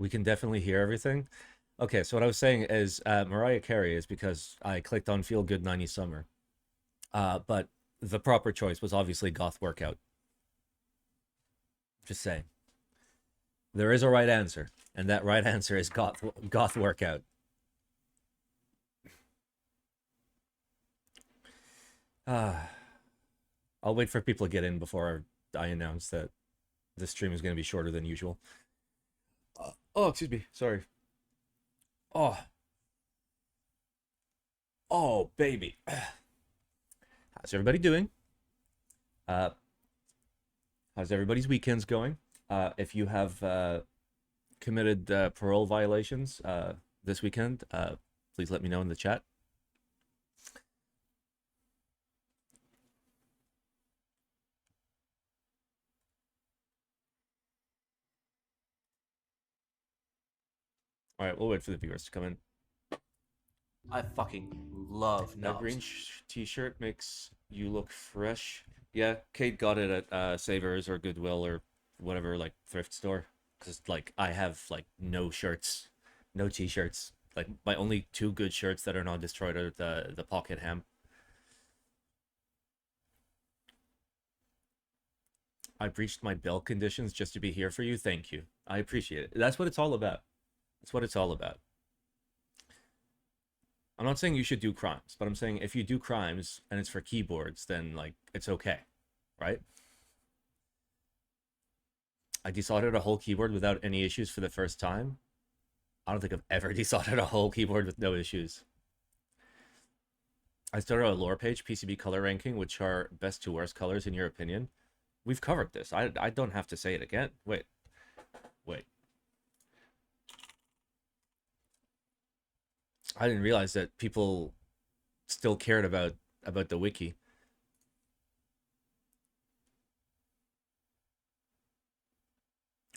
We can definitely hear everything. Okay, so what I was saying is Mariah Carey is because I clicked on Feel Good 90 Summer. But the proper choice was obviously Goth Workout. Just saying. There is a right answer, and that right answer is Goth Workout. I'll wait for people to get in before I announce that this stream is going to be shorter than usual. Oh, excuse me. Sorry. Oh, oh, baby. How's everybody doing? Uh, how's everybody's weekends going? If you have committed parole violations this weekend, please let me know in the chat. All right, we'll wait for the viewers to come in. I fucking love That green t-shirt makes you look fresh. Yeah, Kate got it at Savers or Goodwill or whatever, like thrift store. Because like I have like no shirts, no t-shirts. Like my only two good shirts that are not destroyed are the pocket ham. I breached my bail conditions just to be here for you. Thank you. I appreciate it. That's what it's all about. That's what it's all about. I'm not saying you should do crimes, but I'm saying if you do crimes and it's for keyboards, then like it's okay, right? I desoldered a whole keyboard without any issues for the first time. I don't think I've ever desoldered a whole keyboard with no issues. I started a lore page, PCB color ranking, which are best to worst colors in your opinion. We've covered this. I don't have to say it again. Wait. I didn't realize that people still cared about the wiki.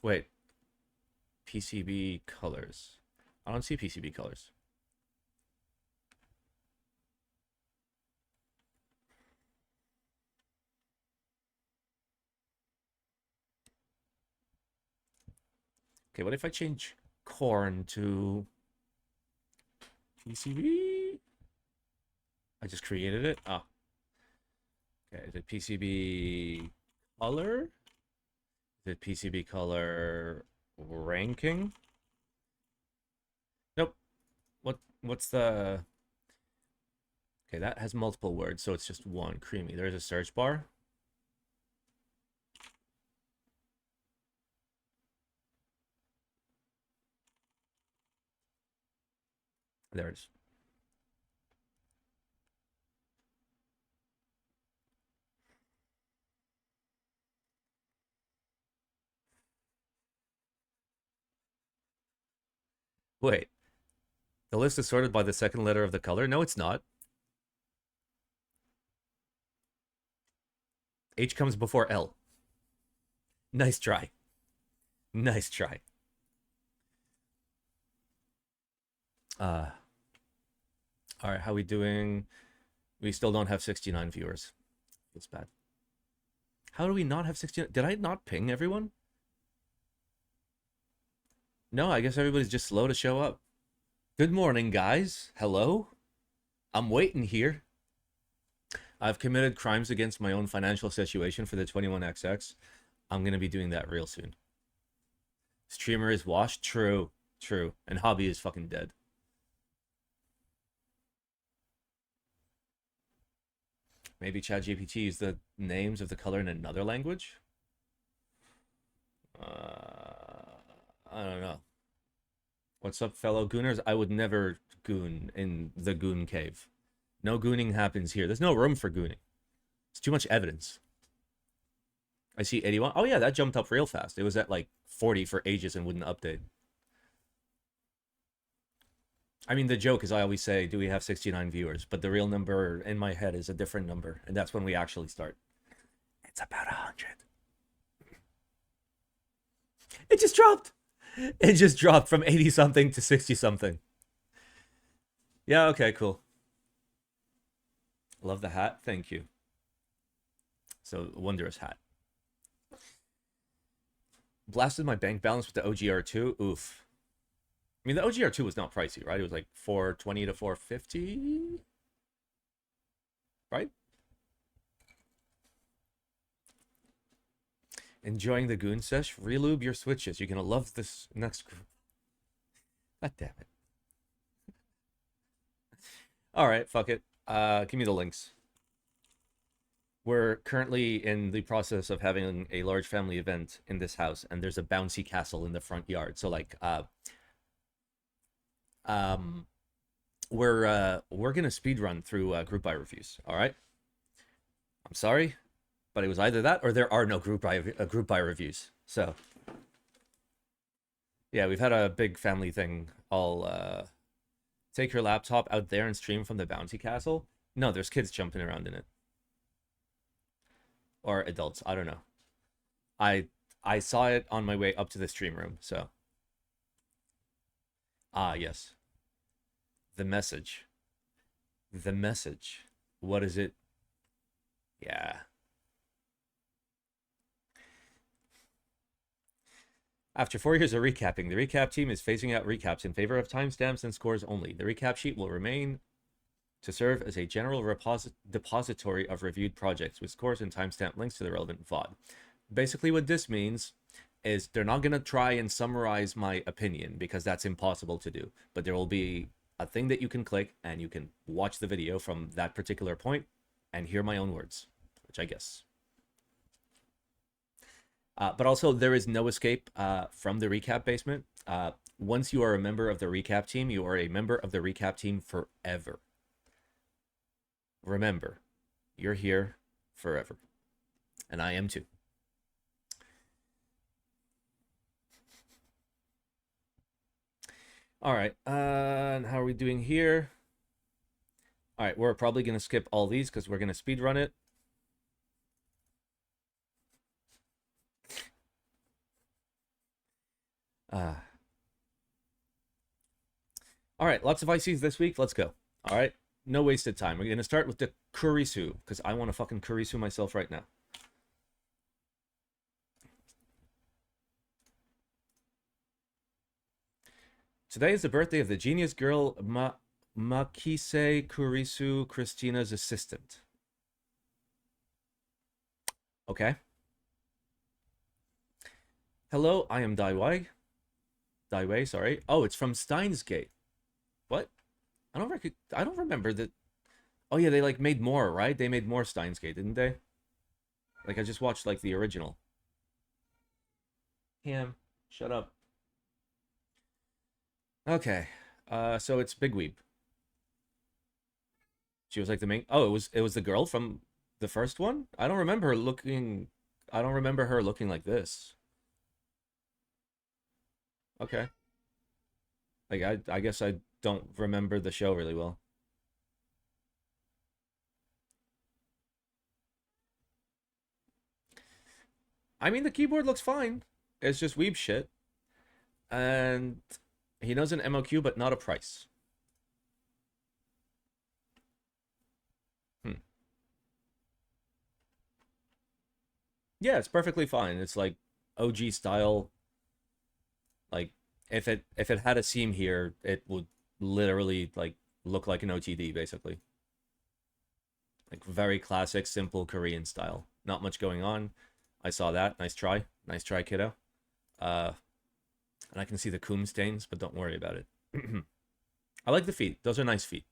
Wait. PCB colors. I don't see PCB colors. Okay, what if I change corn to PCB? I just created it. Oh. Okay, is it PCB color? Is it PCB color ranking? Nope. What's the... Okay, that has multiple words, so it's just one. Creamy. There's a search bar. There it is. Wait. The list is sorted by the second letter of the color? No, it's not. H comes before L. Nice try. Nice try. All right, how we doing? We still don't have 69 viewers. It's bad. How do we not have 69? Did I not ping everyone? No, I guess everybody's just slow to show up. Good morning, guys. Hello? I'm waiting here. I've committed crimes against my own financial situation for the 21XX. I'm going to be doing that real soon. Streamer is washed? True. True. And hobby is fucking dead. Maybe ChatGPT used the names of the color in another language? I don't know. What's up, fellow gooners? I would never goon in the goon cave. No gooning happens here. There's no room for gooning. It's too much evidence. I see 81. Oh yeah, that jumped up real fast. It was at like 40 for ages and wouldn't update. I mean, the joke is I always say, do we have 69 viewers? But the real number in my head is a different number. And that's when we actually start. It's about 100. It just dropped. It just dropped from 80 something to 60 something. Yeah, okay, cool. Love the hat. Thank you. So, wondrous hat. Blasted my bank balance with the OGR2. Oof. mean, the OGR2 was not pricey, right? It was like 420 to 450, right? Enjoying the goon sesh? Relube your switches. You're gonna love this next group. God damn it. Alright, fuck it. Give me the links. We're currently in the process of having a large family event in this house, and there's a bouncy castle in the front yard. So like we're gonna speed run through group buy reviews, alright? I'm sorry, but it was either that or there are no group buy reviews. So yeah, we've had a big family thing. I'll take your laptop out there and stream from the bouncy castle. No, there's kids jumping around in it. Or adults, I don't know. I saw it on my way up to the stream room, so. Ah, yes. The message. The message. What is it? Yeah. After 4 years of recapping, the recap team is phasing out recaps in favor of timestamps and scores only. The recap sheet will remain to serve as a general depository of reviewed projects with scores and timestamp links to the relevant VOD. Basically what this means is they're not going to try and summarize my opinion because that's impossible to do. But there will be a thing that you can click and you can watch the video from that particular point and hear my own words, which I guess. But also there is no escape from the recap basement. Once you are a member of the recap team, you are a member of the recap team forever. Remember, you're here forever. And I am too. Alright, and how are we doing here? Alright, we're probably going to skip all these because we're going to speed run it. Alright, lots of ICs this week. Let's go. Alright. No wasted time. We're going to start with the Kurisu, because I want to fucking Kurisu myself right now. Today is the birthday of the genius girl Makise Kurisu, Christina's assistant. Okay. Hello, I am Daiwei. Daiwei, sorry. Oh, it's from Steins Gate. What? I don't remember that. Oh yeah, they like made more, right? They made more Steins Gate, didn't they? Like I just watched like the original. Cam, shut up. Okay. So it's Big Weeb. She was like the main. Oh, it was the girl from the first one? I don't remember her looking like this. Okay. Like I guess I don't remember the show really well. I mean, the keyboard looks fine. It's just weeb shit. And he knows an MOQ, but not a price. Yeah, it's perfectly fine. It's like OG style. Like if it had a seam here, it would literally like look like an OTD basically. Like very classic, simple Korean style. Not much going on. I saw that. Nice try. Nice try, kiddo. And I can see the coom stains, but don't worry about it. I like the feet. Those are nice feet.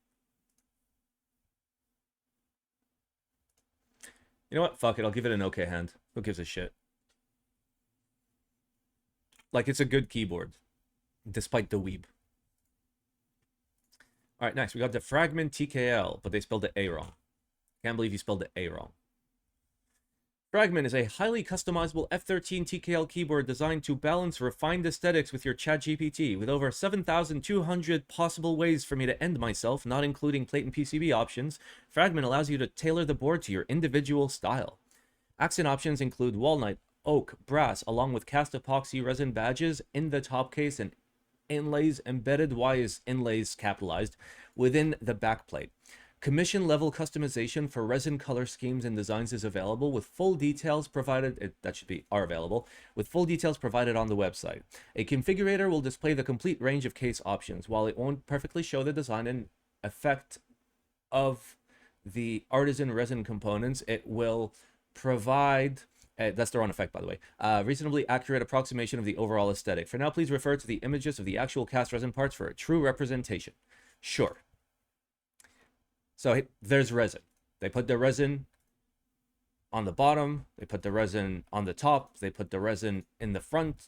You know what? Fuck it. I'll give it an okay hand. Who gives a shit? Like, it's a good keyboard. Despite the weeb. Alright, next. We got the Fragment TKL, but they spelled the A wrong. Can't believe you spelled the A wrong. Fragment is a highly customizable F13 TKL keyboard designed to balance refined aesthetics with your ChatGPT. With over 7,200 possible ways for me to end myself, not including plate and PCB options, Fragment allows you to tailor the board to your individual style. Accent options include walnut, oak, brass, along with cast epoxy resin badges in the top case and inlays, embedded Y is inlays capitalized, within the backplate. Commission level customization for resin color schemes and designs is available with full details provided. Are available with full details provided on the website. A configurator will display the complete range of case options. While it won't perfectly show the design and effect of the Artisan resin components, it will provide, that's the wrong effect, by the way, reasonably accurate approximation of the overall aesthetic. For now, please refer to the images of the actual cast resin parts for a true representation. Sure. So there's resin. They put the resin on the bottom. They put the resin on the top. They put the resin in the front.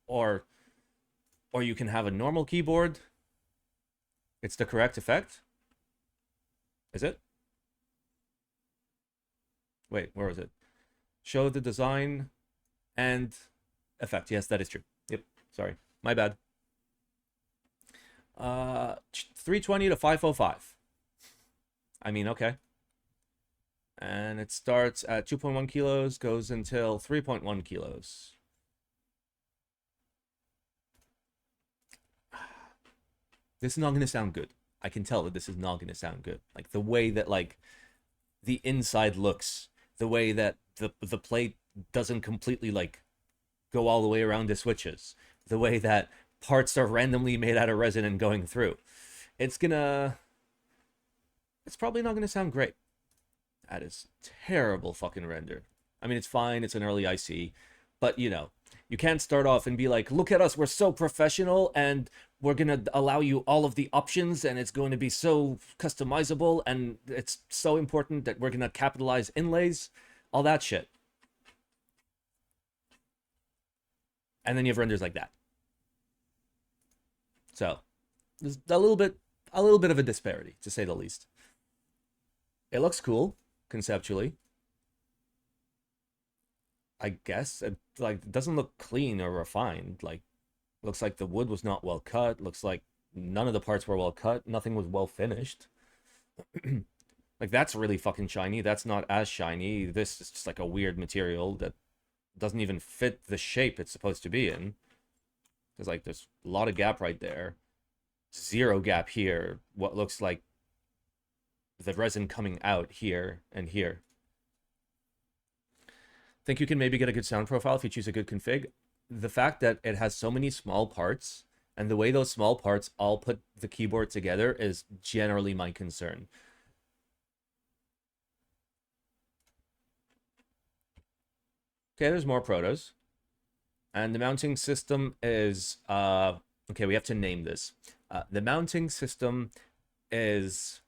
Or you can have a normal keyboard. It's the correct effect. Is it? Wait, where is it? Show the design and effect. Yes, that is true. Yep, sorry. My bad. 320 to 505. I mean, okay. And it starts at 2.1 kilos, goes until 3.1 kilos. This is not going to sound good. I can tell that this is not going to sound good. Like, the way that, like, the inside looks, the way that the plate doesn't completely, like, go all the way around the switches, the way that parts are randomly made out of resin and going through. It's probably not going to sound great. That is terrible fucking render. I mean, it's fine. It's an early IC. But, you know, you can't start off and be like, look at us. We're so professional and we're going to allow you all of the options and it's going to be so customizable and it's so important that we're going to capitalize inlays. All that shit. And then you have renders like that. So, there's a little bit of a disparity, to say the least. It looks cool, conceptually. I guess it doesn't look clean or refined. Like, looks like the wood was not well cut. Looks like none of the parts were well cut. Nothing was well finished. Like, that's really fucking shiny. That's not as shiny. This is just like a weird material that doesn't even fit the shape it's supposed to be in. There's like, there's a lot of gap right there. Zero gap here. What looks like the resin coming out here and here. Think you can maybe get a good sound profile if you choose a good config. The fact that it has so many small parts and the way those small parts all put the keyboard together is generally my concern. Okay, there's more protos. And the mounting system is, okay, we have to name this. The mounting system is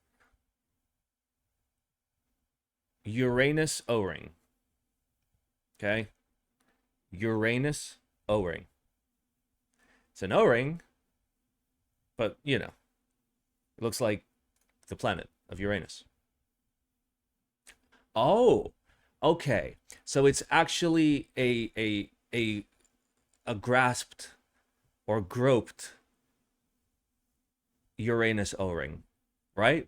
Uranus O-ring. Okay? Uranus O-ring. It's an O-ring, but, you know, it looks like the planet of Uranus. Oh, okay. So it's actually a grasped or groped Uranus O-ring, right?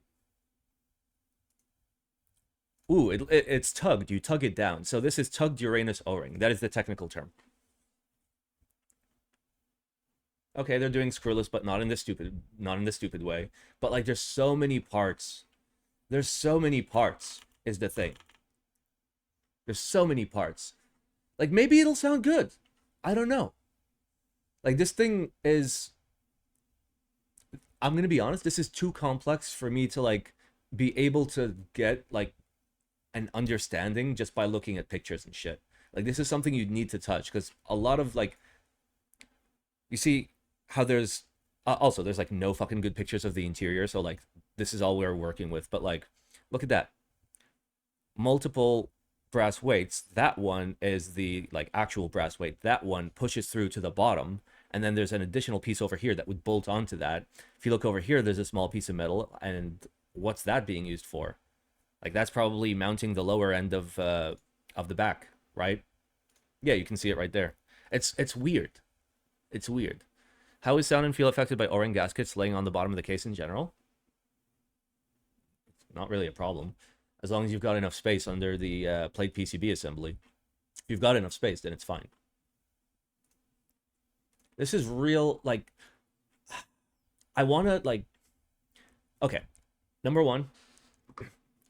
Ooh, it's tugged. You tug it down. So this is tugged Uranus O-ring. That is the technical term. Okay, they're doing screwless, but not in this stupid way. But like, there's so many parts. There's so many parts is the thing. There's so many parts. Like, maybe it'll sound good. I don't know. Like, this thing is, I'm gonna be honest, this is too complex for me to like be able to get like an understanding just by looking at pictures and shit. Like, this is something you'd need to touch, because a lot of like, you see how there's also there's like no fucking good pictures of the interior, so like this is all we're working with. But like, look at that, multiple brass weights. That one is the like actual brass weight. That one pushes through to the bottom, and then there's an additional piece over here that would bolt onto that. If you look over here, there's a small piece of metal, and what's that being used for? Like, that's probably mounting the lower end of the back, right? Yeah, you can see it right there. It's weird. It's weird. How is sound and feel affected by O-ring gaskets laying on the bottom of the case in general? It's not really a problem, as long as you've got enough space under the plate PCB assembly. If you've got enough space, then it's fine. This is real, like, I want to, like, okay, number one,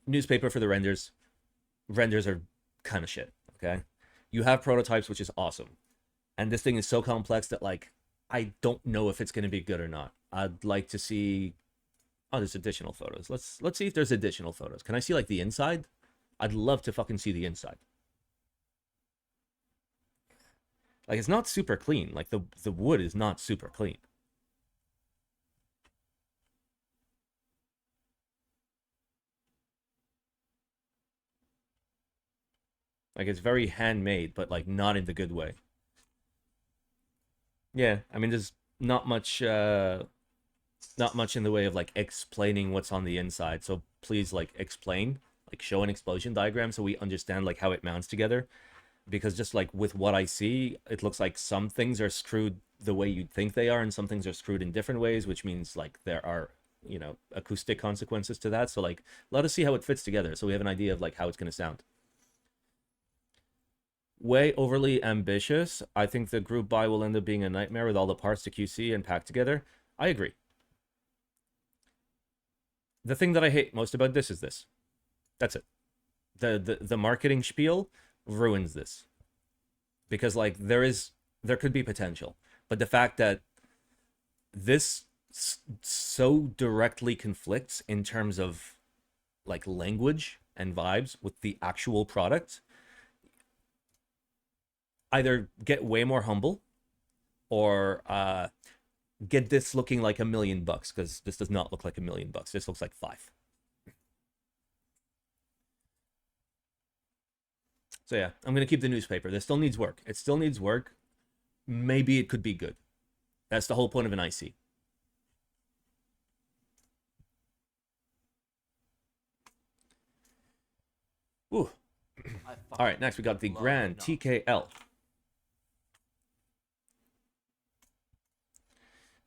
newspaper for the renders. Renders are kind of shit, okay? You have prototypes, which is awesome. And this thing is so complex that, like, I don't know if it's going to be good or not. I'd like to see... Oh, there's additional photos. Let's see if there's additional photos. Can I see, like, the inside? I'd love to fucking see the inside. Like, it's not super clean. Like, the wood is not super clean. Like, it's very handmade, but, like, not in the good way. Yeah, I mean, there's not much in the way of, like, explaining what's on the inside. So please, like, explain, like, show an explosion diagram so we understand, like, how it mounts together. Because just, like, with what I see, it looks like some things are screwed the way you'd think they are, and some things are screwed in different ways, which means, like, there are, you know, acoustic consequences to that. So, like, let us see how it fits together so we have an idea of, like, how it's going to sound. Way overly ambitious. I think the group buy will end up being a nightmare with all the parts to QC and pack together. I agree. The thing that I hate most about this is this. That's it. The marketing spiel ruins this. Because, like, there could be potential. But the fact that this so directly conflicts in terms of, like, language and vibes with the actual product, either get way more humble or get this looking like $1 million, because this does not look like $1 million. This looks like 5. So yeah, I'm gonna keep the newspaper. This still needs work. It still needs work. Maybe it could be good. That's the whole point of an IC. Ooh. All right, next we got the Grand TKL.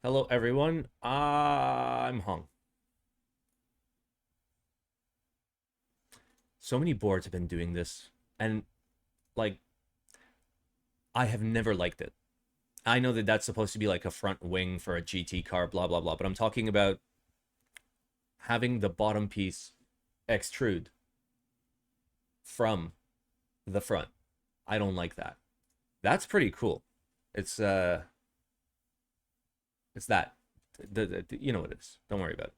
Hello, everyone. I'm hung. So many boards have been doing this, and, like, I have never liked it. I know that that's supposed to be like a front wing for a GT car, blah, blah, blah, but I'm talking about having the bottom piece extrude from the front. I don't like that. That's pretty cool. It's that. You know what it is. Don't worry about it.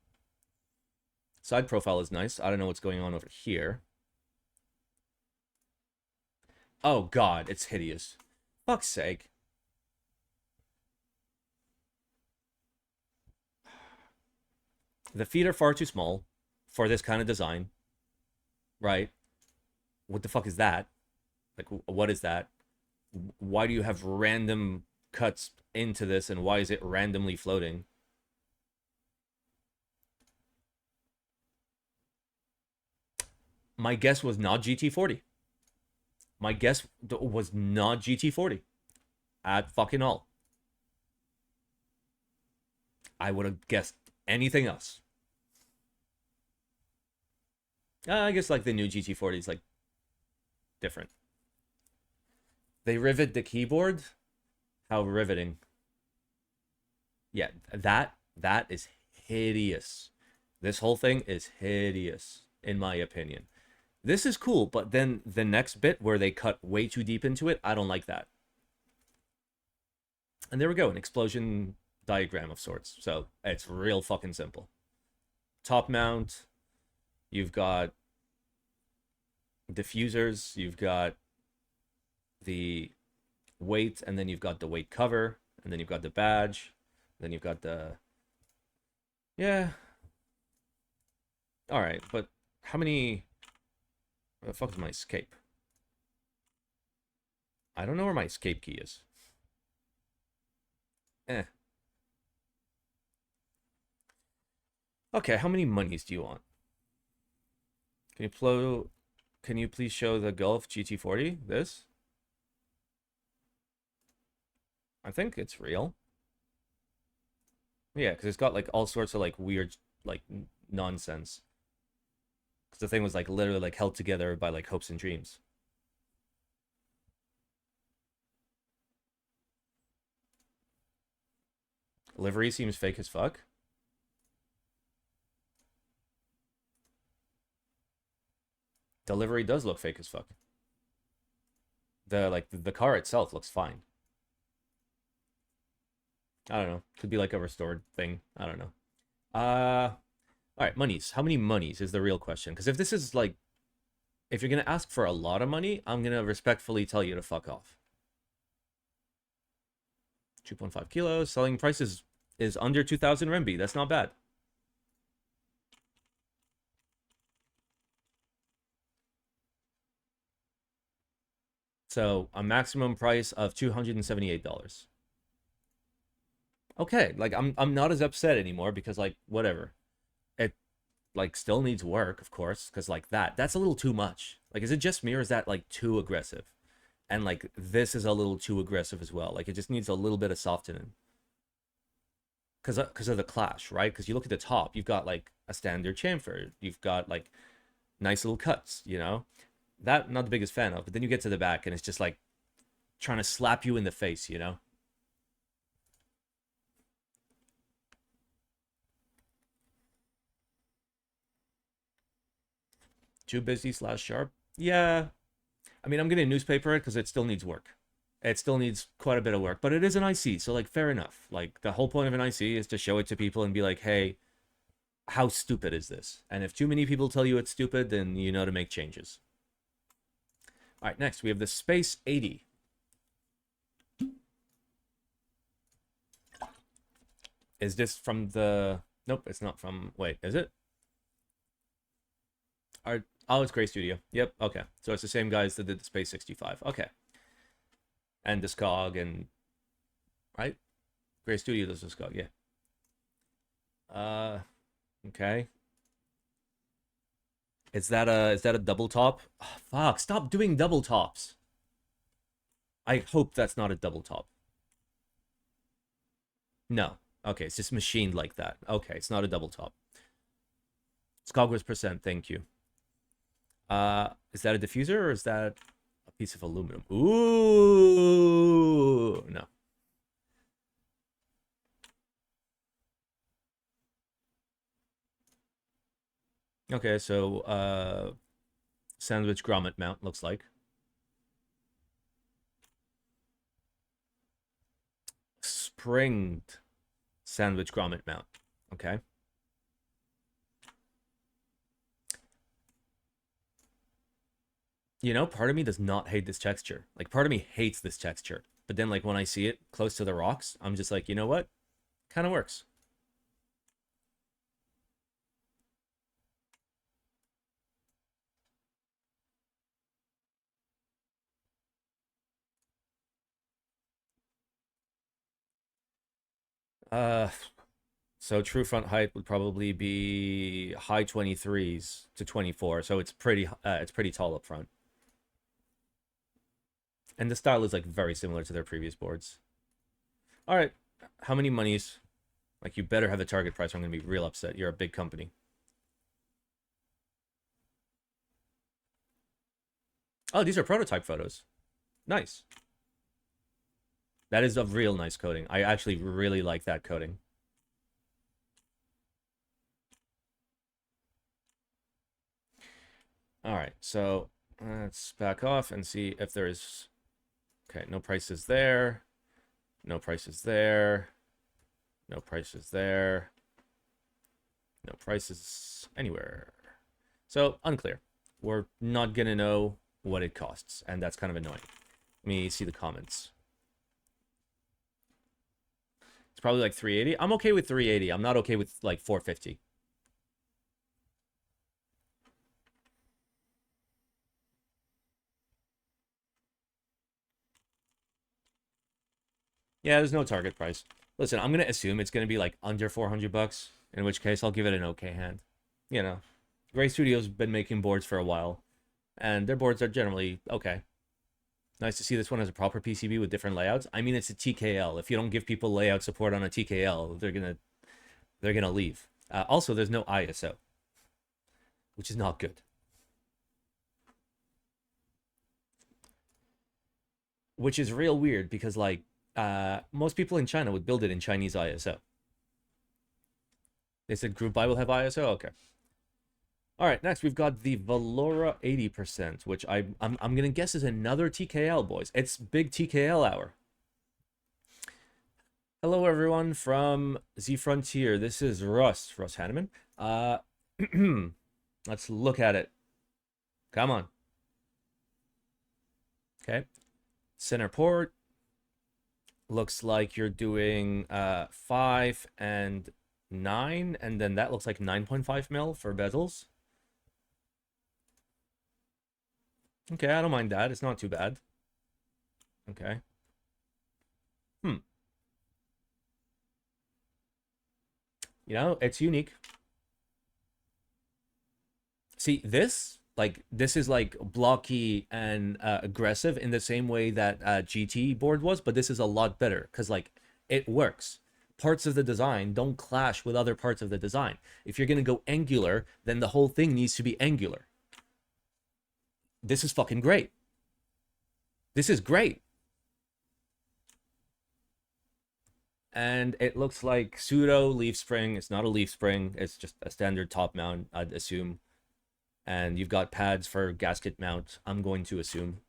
Side profile is nice. I don't know what's going on over here. Oh, God, it's hideous. Fuck's sake. The feet are far too small for this kind of design. Right? What the fuck is that? Like, what is that? Why do you have random cuts into this, and why is it randomly floating? My guess was not GT40. My guess was not GT40 at fucking all. I would have guessed anything else. I guess, like, the new GT40 is, like, different. They rivet the keyboard. How riveting. Yeah, that is hideous. This whole thing is hideous, in my opinion. This is cool, but then the next bit where they cut way too deep into it, I don't like that. And there we go, an explosion diagram of sorts. So it's real fucking simple. Top mount, you've got diffusers, you've got the weight, and then you've got the weight cover, and then you've got the badge, then you've got the... Yeah. Alright, but how many... Where the fuck is my escape? I don't know where my escape key is. Okay, how many monies do you want? Can you please show the Gulf GT40? This? I think it's real. Yeah, because it's got, like, all sorts of, like, weird, like, nonsense. Because the thing was, like, literally, like, held together by, like, hopes and dreams. Livery seems fake as fuck. Delivery does look fake as fuck. The car itself looks fine. I don't know. Could be like a restored thing. I don't know. All right, monies. How many monies is the real question? Because if this is like, if you're gonna ask for a lot of money, I'm gonna respectfully tell you to fuck off. 2.5 kilos. Selling price is under 2,000 renminbi. That's not bad. So a maximum price of $278. Okay, like I'm not as upset anymore because like whatever. It like still needs work, of course, because like that's a little too much. Like, is it just me or is that like too aggressive? And like this is a little too aggressive as well. Like it just needs a little bit of softening. Because of the clash, right? Because you look at the top, you've got like a standard chamfer, you've got like nice little cuts, you know? That not the biggest fan of, but then you get to the back and it's just like trying to slap you in the face, you know? Too busy / sharp? Yeah. I mean, I'm getting newspaper it because it still needs work. It still needs quite a bit of work, but it is an IC, so like fair enough. Like the whole point of an IC is to show it to people and be like, hey, how stupid is this? And if too many people tell you it's stupid, then you know to make changes. All right, next we have the Space 80. Is this from the... Nope, it's not from... Wait, is it? Oh, it's Gray Studio. Yep, okay. So it's the same guys that did the Space 65. Okay. And Discog and... Right? Gray Studio does Discog, yeah. Okay. Is that a double top? Oh, fuck, stop doing double tops. I hope that's not a double top. No. Okay, it's just machined like that. Okay, it's not a double top. Skogwas percent, thank you. Is that a diffuser or is that a piece of aluminum? Ooh, no. Okay, so sandwich grommet mount looks like. Springed sandwich grommet mount. Okay. You know, part of me does not hate this texture. Like, part of me hates this texture. But then, like, when I see it close to the rocks, I'm just like, you know what? Kind of works. So true front height would probably be high 23s to 24. So it's pretty tall up front. And the style is like very similar to their previous boards. All right, how many monies? Like, you better have a target price or I'm gonna be real upset. You're a big company. Oh, these are prototype photos. Nice. That is a real nice coating. I actually really like that coating. All right, so let's back off and see if there's... Okay, no prices there. No prices there. No prices there. No prices anywhere. So, unclear. We're not gonna know what it costs, and that's kind of annoying. Let me see the comments. It's probably like 380. I'm okay with 380. I'm not okay with like 450. Yeah, there's no target price. Listen, I'm gonna assume it's gonna be like under 400 bucks, in which case I'll give it an okay hand. You know, Gray Studio's been making boards for a while, and their boards are generally okay. Nice to see this one has a proper PCB with different layouts. I mean, it's a TKL. If you don't give people layout support on a TKL, they're gonna leave. Also, there's no ISO, which is not good. Which is real weird because like most people in China would build it in Chinese ISO. They said Group Buy will have ISO. Okay. All right, next we've got the Velora 80%, which I'm gonna guess is another TKL, boys. It's big TKL hour. Hello, everyone from Z Frontier. This is Russ Hanneman. Let's look at it. Come on. Okay. Center port. Looks like you're doing 5 and 9, and then that looks like 9.5 mil for bezels. Okay, I don't mind that. It's not too bad. Okay. You know, it's unique. See, this is like blocky and aggressive in the same way that GT board was, but this is a lot better because like it works. Parts of the design don't clash with other parts of the design. If you're gonna go angular, then the whole thing needs to be angular. This is fucking great. This is great. And it looks like pseudo leaf spring. It's not a leaf spring. It's just a standard top mount, I'd assume. And you've got pads for gasket mount, I'm going to assume.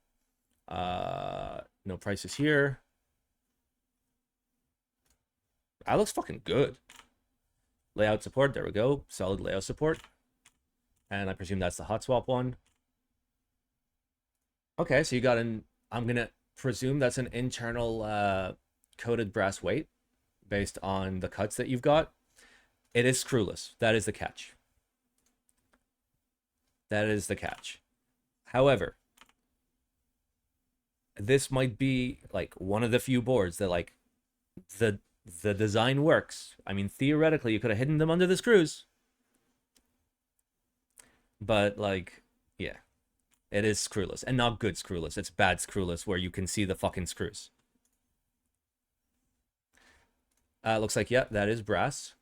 No prices here. That looks fucking good. Layout support, there we go. Solid layout support. And I presume that's the hot swap one. Okay, so you got an, I'm gonna presume that's an internal coated brass weight based on the cuts that you've got. It is screwless. That is the catch. That is the catch. However, this might be like one of the few boards that like the design works. I mean, theoretically, you could have hidden them under the screws. But like, yeah, it is screwless and not good screwless. It's bad screwless where you can see the fucking screws. Looks like, yeah, that is brass.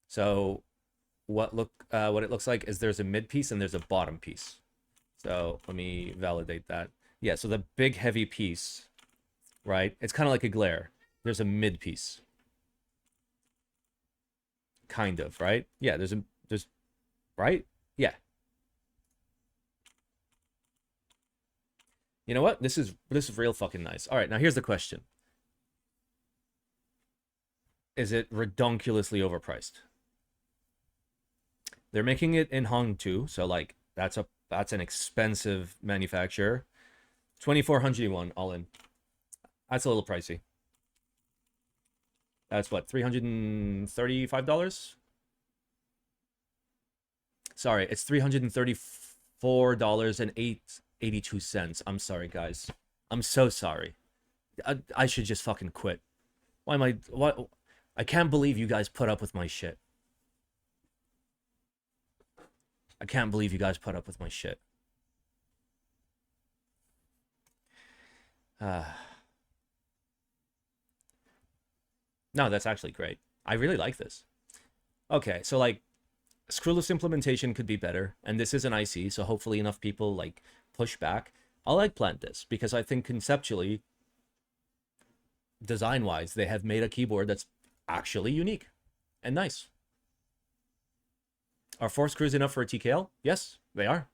So what it looks like is there's a mid piece and there's a bottom piece. So let me validate that. Yeah, so the big heavy piece, right? It's kind of like a glare. There's a mid piece. Kind of, right? Yeah, there's right? Yeah. You know what? This is real fucking nice. All right, now here's the question. Is it redonkulously overpriced? They're making it in Hongtu, so like that's an expensive manufacturer. 2,400 yuan all in. That's a little pricey. That's what, $335? Sorry, it's $334.82. I'm sorry, guys. I'm so sorry. I should just fucking quit. Why am I what I can't believe you guys put up with my shit. I can't believe you guys put up with my shit. No, that's actually great. I really like this. Okay, so like screwless implementation could be better, and this is an IC, so hopefully enough people like push back. I'll eggplant this because I think conceptually, design-wise, they have made a keyboard that's actually unique and nice. Are 4 screws enough for a TKL? Yes, they are.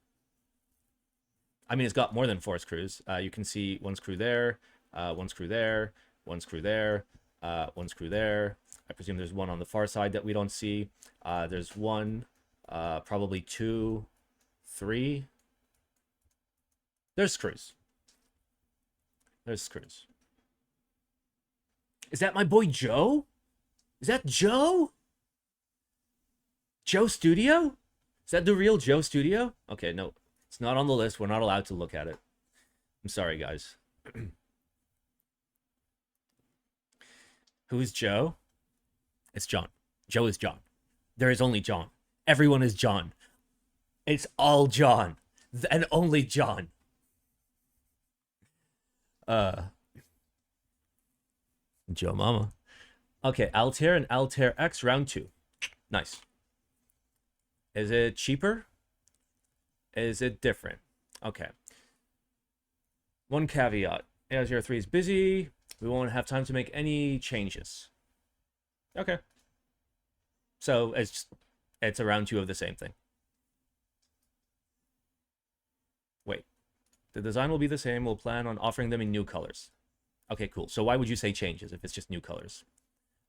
I mean, it's got more than 4 screws. You can see 1 screw there, 1 screw there, 1 screw there, 1 screw there. I presume there's one on the far side that we don't see. There's 1, probably 2, 3. There's screws. There's screws. Is that my boy Joe? Is that Joe? Joe Studio? Is that the real Joe Studio? Okay, no. It's not on the list. We're not allowed to look at it. I'm sorry, guys. Who is Joe? It's John. Joe is John. There is only John. Everyone is John. It's all John. And only John. Joe Mama. Okay, Altair and Altair-X round 2. Nice. Is it cheaper? Is it different? Okay. One caveat. AR03 is busy. We won't have time to make any changes. Okay. So it's a round 2 of the same thing. The design will be the same. We'll plan on offering them in new colors. Okay, cool. So why would you say changes if it's just new colors?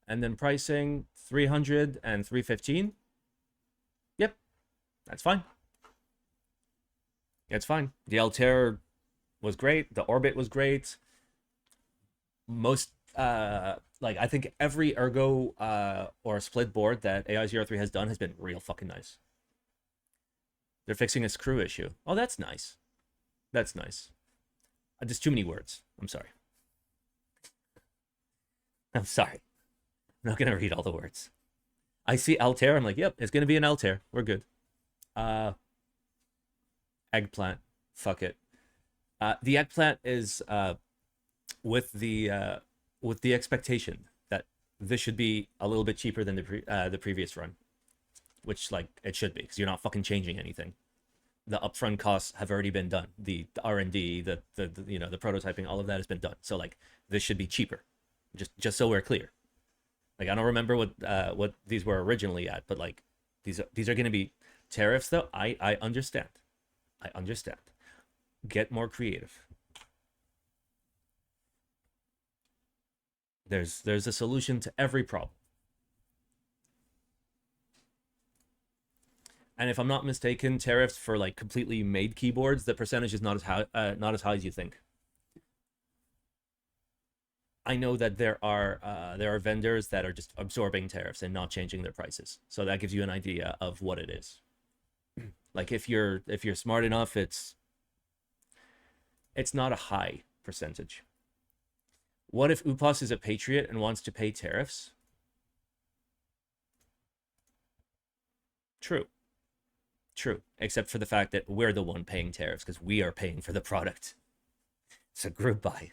And then pricing, 300 and 315. Yep, that's fine. It's fine. The Altair was great. The Orbit was great. Most, like, I think every ergo or split board that AI03 has done has been real fucking nice. They're fixing a screw issue. Oh, that's nice. That's nice. Just too many words. I'm sorry. I'm sorry. I'm not going to read all the words. I see Altair. I'm like, yep, it's going to be an Altair. We're good. Eggplant. Fuck it. The eggplant is with the expectation that this should be a little bit cheaper than the previous run, which, like, it should be, because you're not fucking changing anything. The upfront costs have already been done. The R&D, the you know, the prototyping, all of that has been done. So, like, this should be cheaper. Just so we're clear. Like, I don't remember what these were originally at, but, like, these are going to be tariffs, though. I understand. I understand. Get more creative. There's a solution to every problem. And if I'm not mistaken, tariffs for, like, completely made keyboards, the percentage is not as high as you think. I know that there are vendors that are just absorbing tariffs and not changing their prices. So that gives you an idea of what it is. Like, if you're smart enough, it's not a high percentage. What if UPOS is a patriot and wants to pay tariffs? True. True. Except for the fact that we're the one paying tariffs because we are paying for the product. It's a group buy.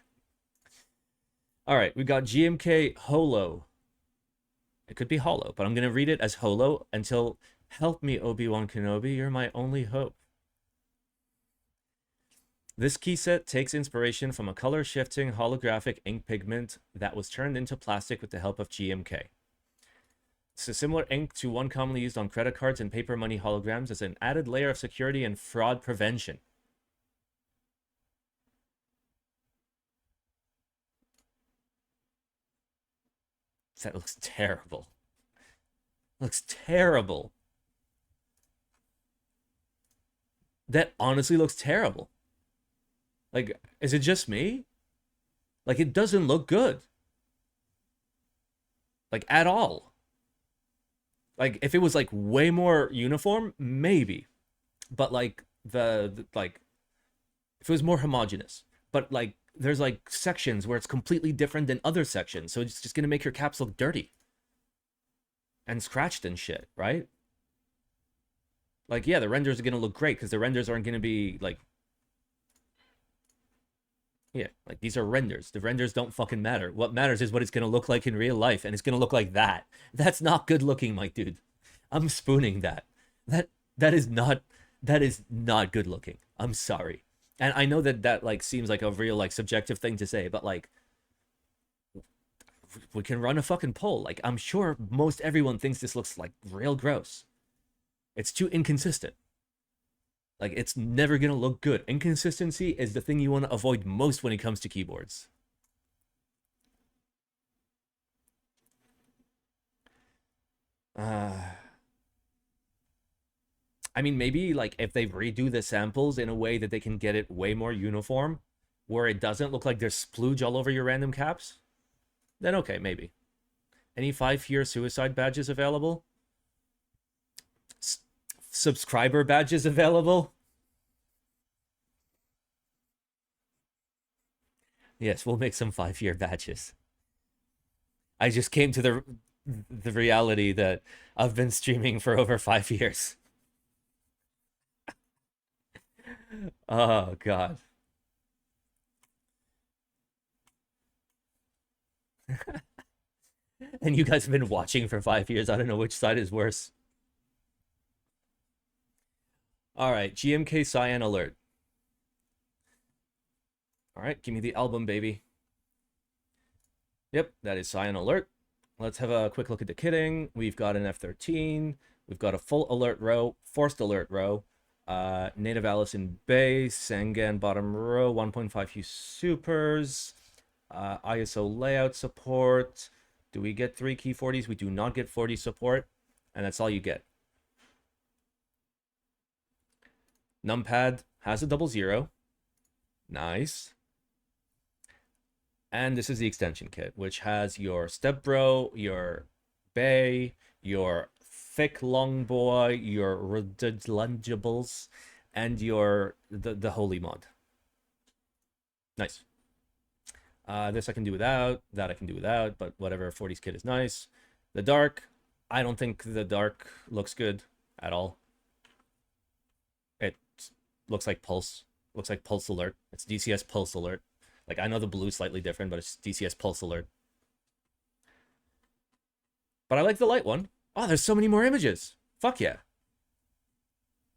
All right, we got GMK Holo. It could be Holo, but I'm going to read it as Holo until help me, Obi-Wan Kenobi. You're my only hope. This key set takes inspiration from a color-shifting holographic ink pigment that was turned into plastic with the help of GMK. It's a similar ink to one commonly used on credit cards and paper money holograms as an added layer of security and fraud prevention. That looks terrible. Looks terrible. That honestly looks terrible. Like, is it just me? Like, it doesn't look good. Like, at all. Like, if it was, like, way more uniform, maybe. But, like, like, if it was more homogeneous. But, like, there's, like, sections where it's completely different than other sections. So it's just going to make your caps look dirty. And scratched and shit, right? Like, yeah, the renders are going to look great because the renders aren't going to be, like... Yeah, like, these are renders. The renders don't fucking matter. What matters is what it's going to look like in real life, and it's going to look like that. That's not good looking, my dude. I'm spooning that. That is not good looking. I'm sorry. And I know that, like, seems like a real, like, subjective thing to say, but, like, we can run a fucking poll. Like, I'm sure most everyone thinks this looks, like, real gross. It's too inconsistent. Like, it's never going to look good. Inconsistency is the thing you want to avoid most when it comes to keyboards. I mean, maybe, like, if they redo the samples in a way that they can get it way more uniform, where it doesn't look like there's splooge all over your random caps, then okay, maybe. Any 5-year suicide badges available? Subscriber badges available? Yes, we'll make some 5-year badges. I just came to the reality that I've been streaming for over 5 years. Oh, God. And you guys have been watching for 5 years. I don't know which side is worse. All right, GMK Cyan Alert. All right, give me the album, baby. Yep, that is Cyan Alert. Let's have a quick look at the kitting. We've got an F13. We've got a full alert row, forced alert row. Native Allison base, Sangan bottom row, 1.5 hue supers, ISO layout support. Do we get 3 key 40s? We do not get 40 support, and that's all you get. Numpad has a 00. Nice. And this is the extension kit, which has your step bro, your bay, your thick long boy, your lungeables, and your the holy mod. Nice. This I can do without, that I can do without, but whatever, 40s kit is nice. The dark, I don't think the dark looks good at all. It looks like Pulse. Looks like Pulse Alert. It's DCS Pulse Alert. Like, I know the blue's slightly different, but it's DCS Pulse Alert. But I like the light one. Oh, there's so many more images. Fuck yeah.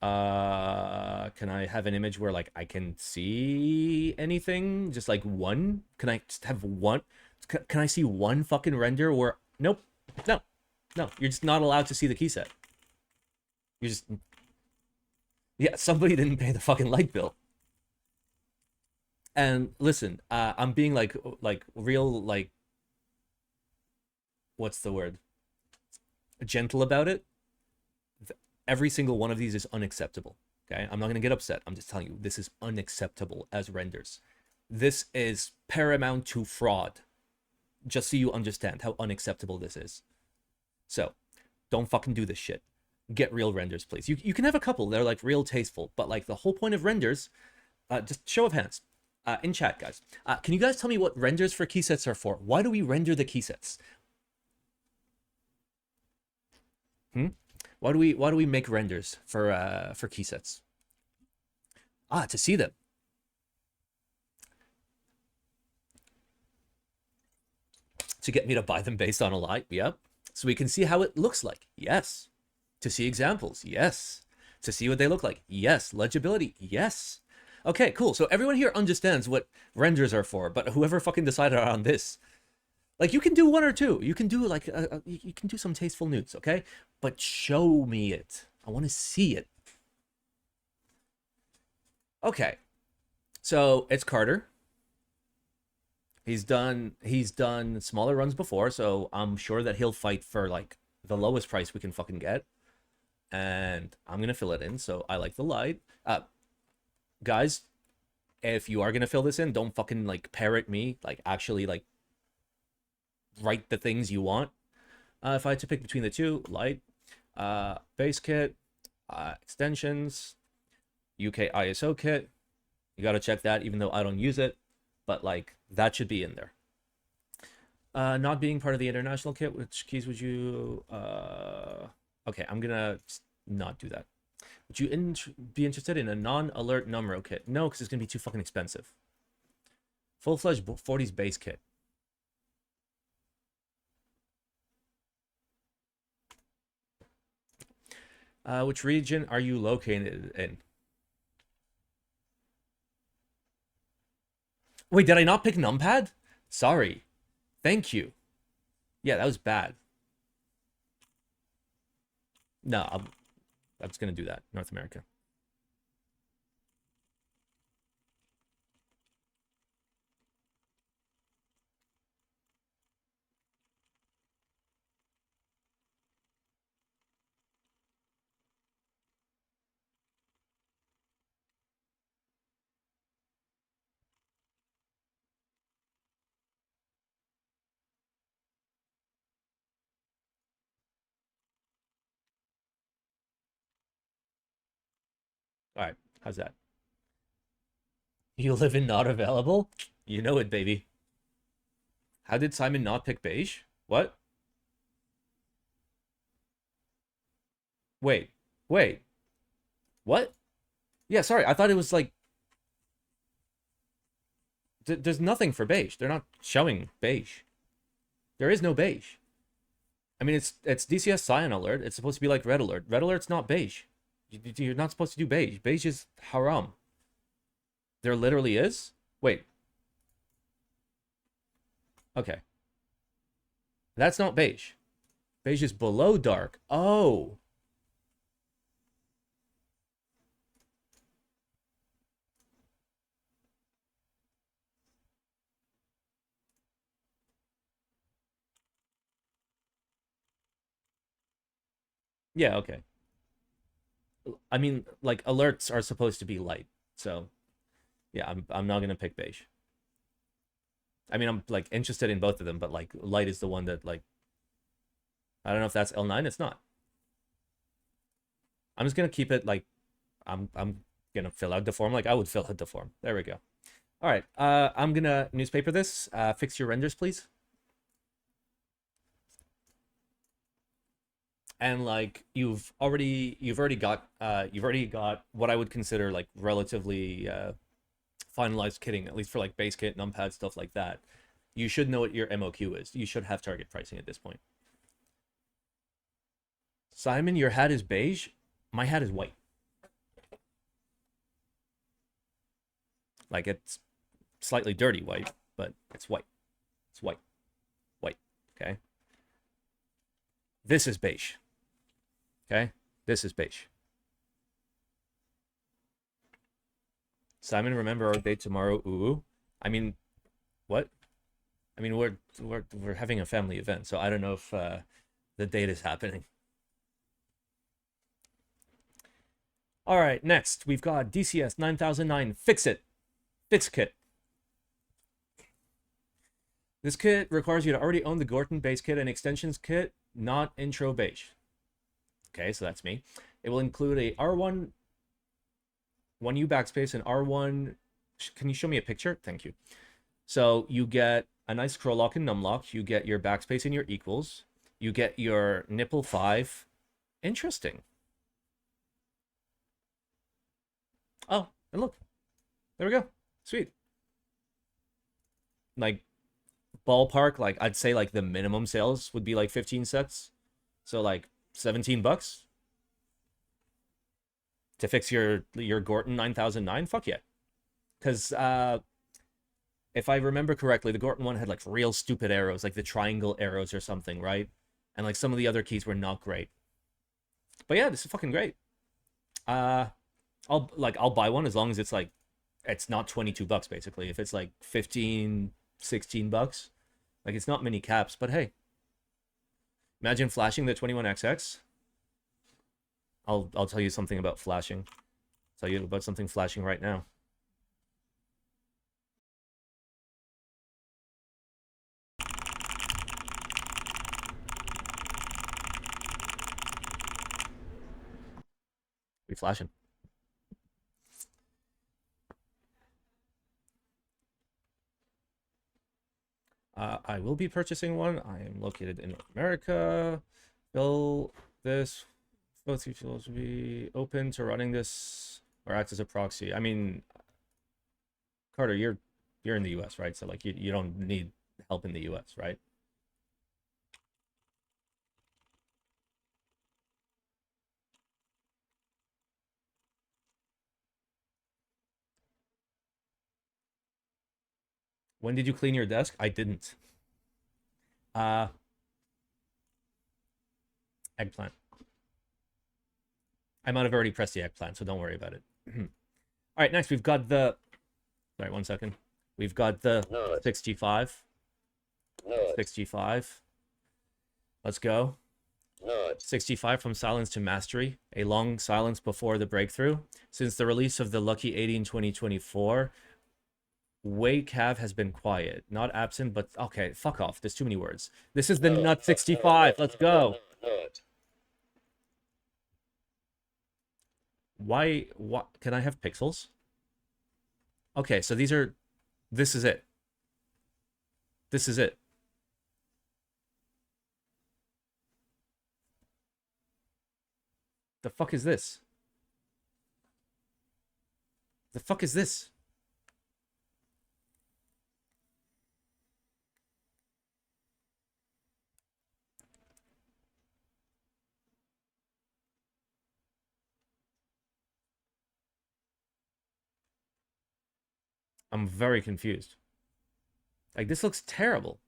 Can I have an image where, like, I can see anything? Just, like, one? Can I just have one? Can I see one fucking render where... Nope. No. No. You're just not allowed to see the key set. You're just... Yeah, somebody didn't pay the fucking light bill. And listen, I'm being like real, like, what's the word? Gentle about it. Every single one of these is unacceptable. Okay, I'm not gonna get upset. I'm just telling you, this is unacceptable as renders. This is paramount to fraud. Just so you understand how unacceptable this is. So, don't fucking do this shit. Get real renders, please. You can have a couple that are like real tasteful, but like the whole point of renders, just show of hands. In chat, guys. Can you guys tell me what renders for key sets are for? Why do we render the key sets? Why do we make renders for key sets? To see them. To get me to buy them based on a lie? Yep. So we can see how it looks like. Yes. To see examples? Yes. To see what they look like? Yes. Legibility? Yes. Okay, cool. So everyone here understands what renders are for, but whoever fucking decided on this, like, you can do one or two. You can do like you can do some tasteful nudes, okay? But show me it. I want to see it. Okay. So it's Carter. He's done smaller runs before, so I'm sure that he'll fight for like the lowest price we can fucking get. And I'm gonna fill it in, so I like the light. Guys, if you are gonna fill this in, don't fucking like parrot me. Like, actually, like, write the things you want. If I had to pick between the two, light, base kit, extensions, UK ISO kit, you gotta check that, even though I don't use it, but like that should be in there. Not being part of the international kit, which keys would you? Okay, I'm gonna not do that. Would you be interested in a non-alert numero kit? No, because it's going to be too fucking expensive. Full-fledged 40s base kit. Which region are you located in? Wait, did I not pick numpad? Sorry. Thank you. Yeah, that was bad. No, I'm just going to do that. North America. All right, how's that? You live in not available? You know it, baby. How did Simon not pick beige? What? Wait. What? Yeah, sorry. I thought it was like... There's nothing for beige. They're not showing beige. There is no beige. I mean, it's DCS Cyan Alert. It's supposed to be like Red Alert. Red Alert's not beige. You're not supposed to do beige. Beige is haram. There literally is? Wait. Okay. That's not beige. Beige is below dark. Oh. Yeah, okay. I mean, like, alerts are supposed to be light. So, yeah, I'm not gonna pick beige. I mean, I'm, like, interested in both of them, but, like, light is the one that, like... I don't know if that's L9. It's not. I'm just gonna keep it, like... I'm gonna fill out the form like I would fill out the form. There we go. All right, I'm gonna newspaper this. Fix your renders, please. And like you've already got what I would consider like relatively finalized kitting, at least for like base kit, numpad, stuff like that. You should know what your MOQ is. You should have target pricing at this point. Simon, your hat is beige. My hat is white. Like, it's slightly dirty white, but it's white. It's white. White. Okay. This is beige. Okay. This is beige. Simon, remember our date tomorrow. Ooh. I mean, what? I mean, we're having a family event, so I don't know if the date is happening. All right, next we've got DCS 9009 Fix It. Fix Kit. This kit requires you to already own the Gorton base kit and extensions kit, not intro beige. Okay, so that's me. It will include a R1 1U backspace and R1. Can you show me a picture? Thank you. So you get a nice scroll lock and num lock. You get your backspace and your equals. You get your nipple 5. Interesting. Oh, and look. There we go. Sweet. Like, ballpark, like, I'd say, like, the minimum sales would be, like, 15 sets. So, like, 17 bucks to fix your Gorton 9009? Fuck yeah. Because, if I remember correctly, the Gorton one had, like, real stupid arrows, like the triangle arrows or something, right? And, like, some of the other keys were not great. But yeah, this is fucking great. I'll buy one as long as it's, like, it's not 22 bucks, basically. If it's, like, 15, 16 bucks, like, it's not many caps, but hey. Imagine flashing the 21XX. I'll tell you something about flashing. I'll tell you about something flashing right now. Be flashing. I will be purchasing one. I am located in North America. Fill this. Both utils will be open to running this or act as a proxy. I mean, Carter, you're in the US, right? So like you don't need help in the US, right? When did you clean your desk? I didn't. Eggplant. I might have already pressed the eggplant, so don't worry about it. All right, next we've got the... Sorry, 1 second. We've got the 6G5. 6G5. Let's go. 6G5 from silence to mastery. A long silence before the breakthrough. Since the release of the Lucky 80 in 2024, WayCav has been quiet. Not absent, but... Okay, fuck off. There's too many words. This is the Nut 65. Let's go. Why? What? Can I have pixels? Okay, so these are... This is it. This is it. The fuck is this? The fuck is this? I'm very confused. Like, this looks terrible.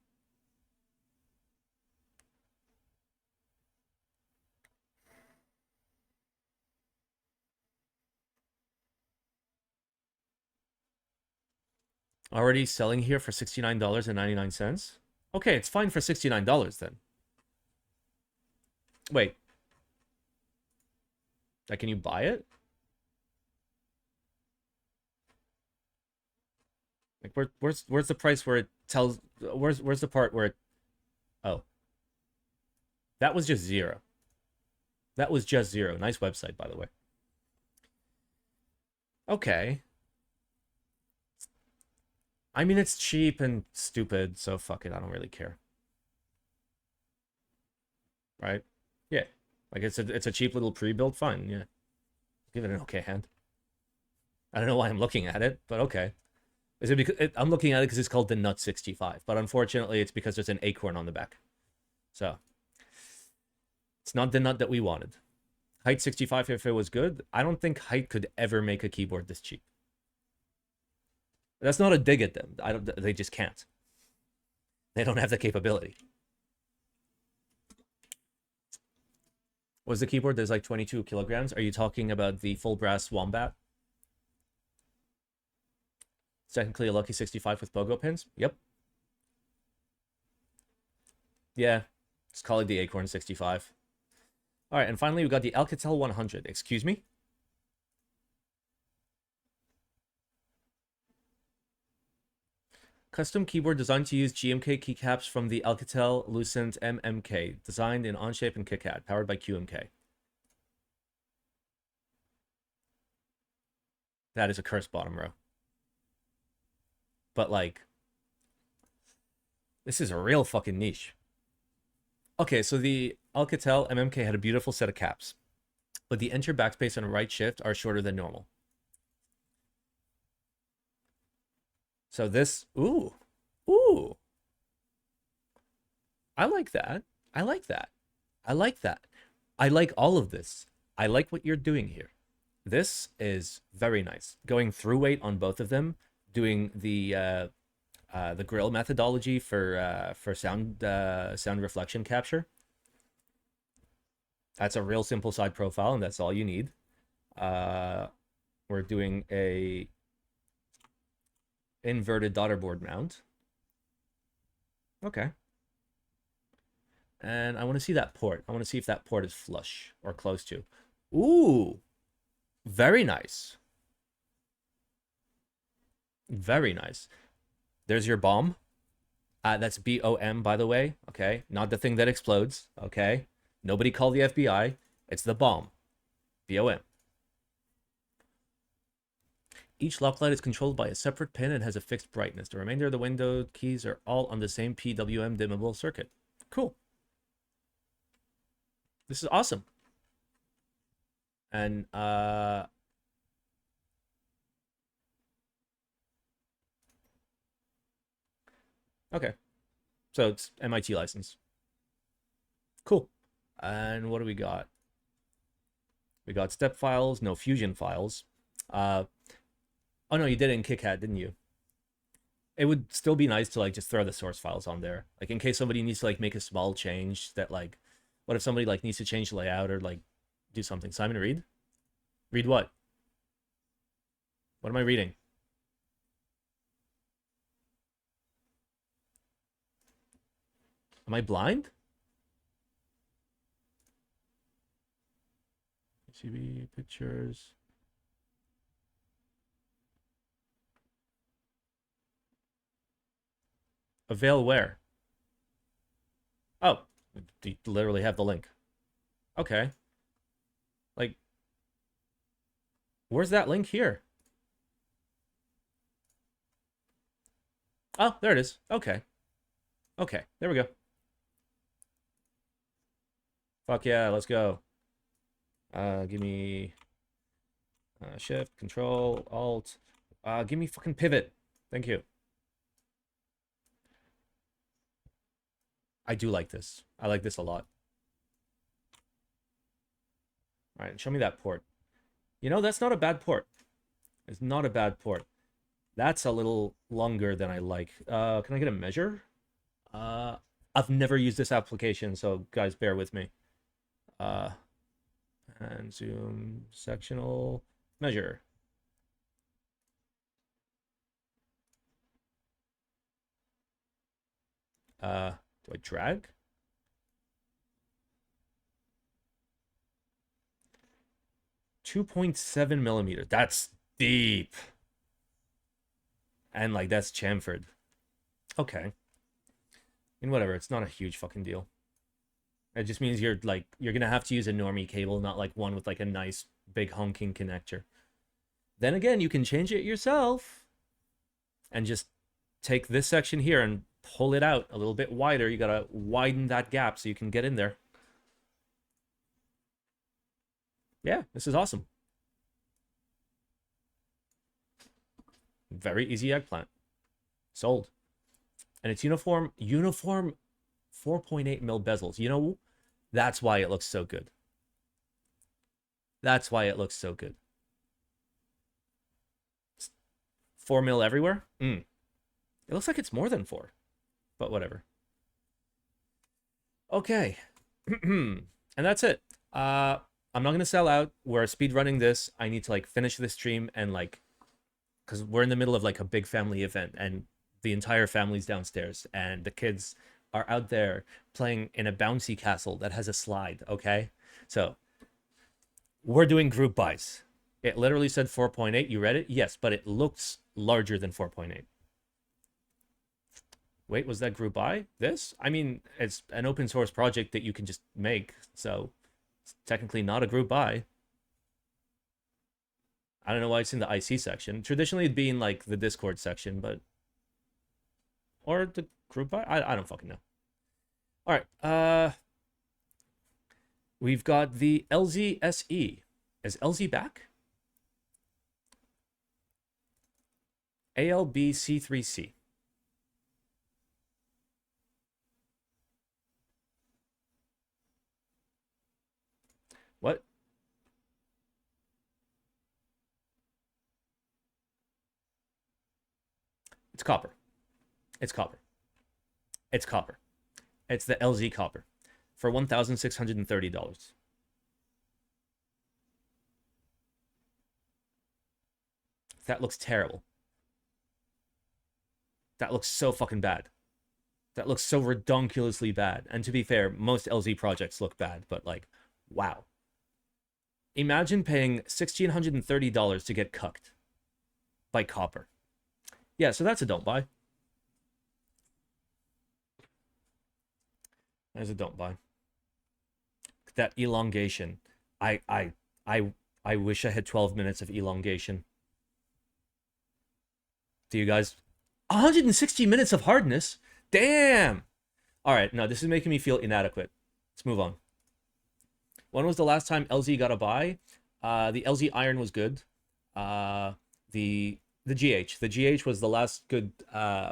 Already selling here for $69.99. Okay, it's fine for $69 then. Wait. Like, can you buy it? Like, where's the price where it tells? Where's the part where it? Oh, that was just 0. That was just 0. Nice website, by the way. Okay. I mean, it's cheap and stupid, so fuck it. I don't really care. Right? Yeah. Like, it's a cheap little pre-built. Fine, yeah. Give it an okay hand. I don't know why I'm looking at it, but okay. Is it because I'm looking at it because it's called the Nut 65, but unfortunately, it's because there's an acorn on the back. So it's not the nut that we wanted. Height 65, if it was good, I don't think Height could ever make a keyboard this cheap. That's not a dig at them. They just can't. They don't have the capability. Was the keyboard? There's like 22 kilograms. Are you talking about the full brass Wombat? It's technically a Lucky 65 with pogo pins. Yep. Yeah. Just call it the Acorn 65. All right, and finally we got the Alcatel 100. Excuse me? Custom keyboard designed to use GMK keycaps from the Alcatel Lucent MMK, designed in Onshape and KitKat, powered by QMK. That is a cursed bottom row. But like, this is a real fucking niche. Okay, so the Alcatel MMK had a beautiful set of caps, but the enter backspace and right shift are shorter than normal. So this, ooh. I like that. I like that. I like that. I like all of this. I like what you're doing here. This is very nice. Going through weight on both of them, doing the grill methodology for sound reflection capture. That's a real simple side profile, and that's all you need. We're doing a inverted daughterboard mount. Okay. And I want to see that port. I want to see if that port is flush or close to. Ooh. Very nice. Very nice. There's your bomb. That's BOM, by the way. Okay. Not the thing that explodes. Okay. Nobody call the FBI. It's the bomb. BOM. Each lock light is controlled by a separate pin and has a fixed brightness. The remainder of the window keys are all on the same PWM dimmable circuit. Cool. This is awesome. And okay. So it's MIT license. Cool. And what do we got? We got step files, no fusion files. Oh no, you did it in KitKat, didn't you? It would still be nice to like just throw the source files on there, like in case somebody needs to like make a small change. That like, what if somebody like needs to change the layout or like do something? Simon, read what? What am I reading? Am I blind? CB pictures. Avail where? Oh, you literally have the link. Okay. Like, where's that link here? Oh, there it is. Okay. Okay, there we go. Fuck yeah, let's go. Give me Shift, Control, Alt. Give me fucking pivot. Thank you. I do like this. I like this a lot. All right, show me that port. You know, that's not a bad port. It's not a bad port. That's a little longer than I like. Can I get a measure? I've never used this application, so guys, bear with me. And zoom, sectional, measure. Do I drag? 2.7 millimeter. That's deep. And like that's chamfered. Okay. And whatever, it's not a huge fucking deal. It just means you're gonna have to use a normie cable, not like one with like a nice big honking connector. Then again, you can change it yourself and just take this section here and pull it out a little bit wider. You gotta widen that gap so you can get in there. Yeah, this is awesome. Very easy eggplant. Sold. And it's uniform 4.8 mil bezels. You know, that's why it looks so good. That's why it looks so good. 4 mil everywhere? It looks like it's more than 4. But whatever. Okay. And that's it. I'm not going to sell out. We're speed running this. I need to like finish this stream and like, because we're in the middle of like a big family event and the entire family's downstairs and the kids are out there playing in a bouncy castle that has a slide. Okay. So we're doing group buys. It literally said 4.8. You read it? Yes, but it looks larger than 4.8. Wait, was that group buy? This? I mean, it's an open source project that you can just make. So it's technically not a group buy. I don't know why it's in the IC section. Traditionally, it'd be in like the Discord section, but or the group buy. I don't fucking know. All right. We've got the LZ SE. Is LZ back? ALB C3C. What? It's copper. It's copper. It's copper. It's the LZ copper for $1,630. That looks terrible. That looks so fucking bad. That looks so redonkulously bad. And to be fair, most LZ projects look bad, but like, wow. Imagine paying $1,630 to get cucked by copper. Yeah, so that's a don't buy. There's a don't buy. That elongation. I wish I had 12 minutes of elongation. Do you guys? 160 minutes of hardness? Damn! Alright, no, this is making me feel inadequate. Let's move on. When was the last time LZ got a buy? The LZ iron was good. The GH was the last good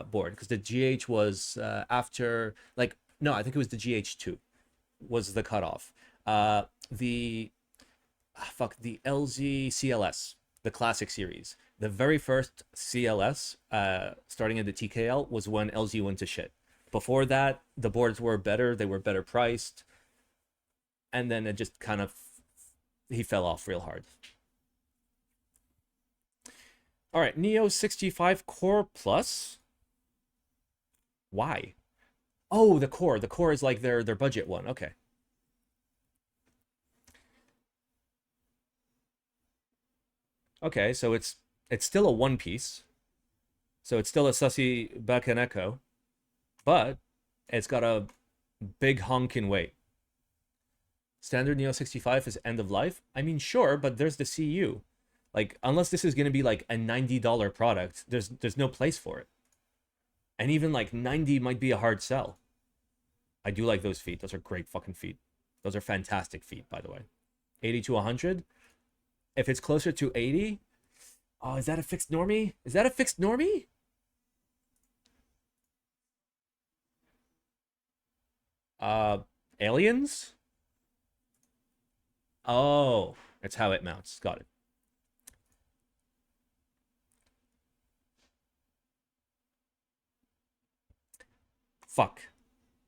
board because the GH was after like no, I think it was the GH2 was the cutoff. The LZ CLS, the classic series, the very first CLS starting in the TKL was when LZ went to shit. Before that, the boards were better, they were better priced, and then it just kind of he fell off real hard. All right, Neo 65 Core Plus. Why? Oh, the core. The core is like their budget one. Okay. Okay, so it's still a one piece. So it's still a sussy Bakaneko, but it's got a big hunk in weight. Standard Neo 65 is end of life. I mean, sure, but there's the CU. Like, unless this is going to be like a $90 product, there's no place for it. And even like 90 might be a hard sell. I do like those feet. Those are great fucking feet. Those are fantastic feet, by the way. 80 to 100. If it's closer to 80, oh, is that a fixed normie? Is that a fixed normie? Aliens? Oh, that's how it mounts. Got it. Fuck.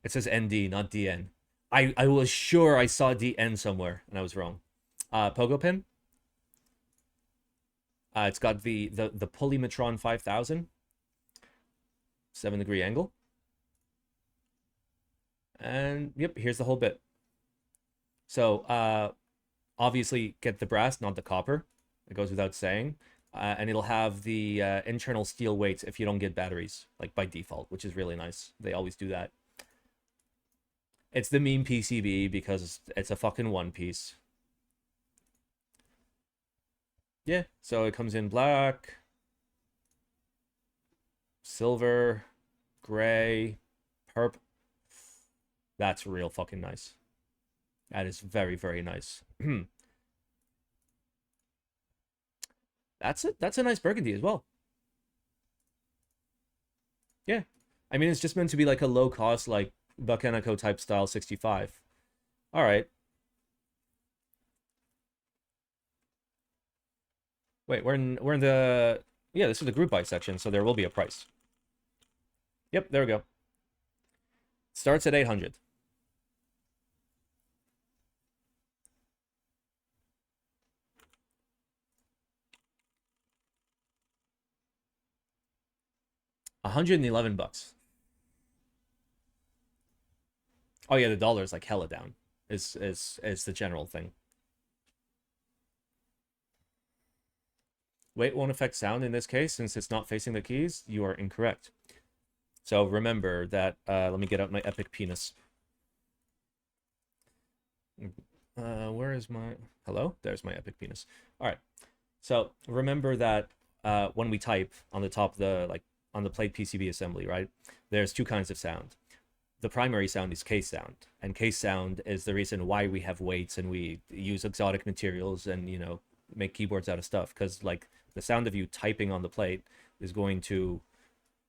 It says ND, not DN. I was sure I saw DN somewhere, and I was wrong. Pogo pin. It's got the Polymetron 5000. 7-degree angle. And, yep, here's the whole bit. So, obviously get the brass, not the copper. It goes without saying. And it'll have the internal steel weights if you don't get batteries, like by default, which is really nice. They always do that. It's the meme PCB because it's a fucking one piece. Yeah, so it comes in black, silver, gray, purple. That's real fucking nice. That is very, very nice. That's it. That's a nice burgundy as well. Yeah. I mean, it's just meant to be like a low cost, like Bakeneko type style 65. All right. Wait, we're in the, yeah, this is the group buy section, so there will be a price. Yep, there we go. Starts at 800. $111. Oh yeah, the dollar is like hella down. Is the general thing. Weight won't affect sound in this case since it's not facing the keys. You are incorrect. So remember that. Let me get out my epic penis. Where is my? Hello? There's my epic penis. All right. So remember that when we type on the top of the, like, on the plate PCB assembly, right? There's two kinds of sound. The primary sound is case sound, and case sound is the reason why we have weights and we use exotic materials and, you know, make keyboards out of stuff, because like the sound of you typing on the plate is going to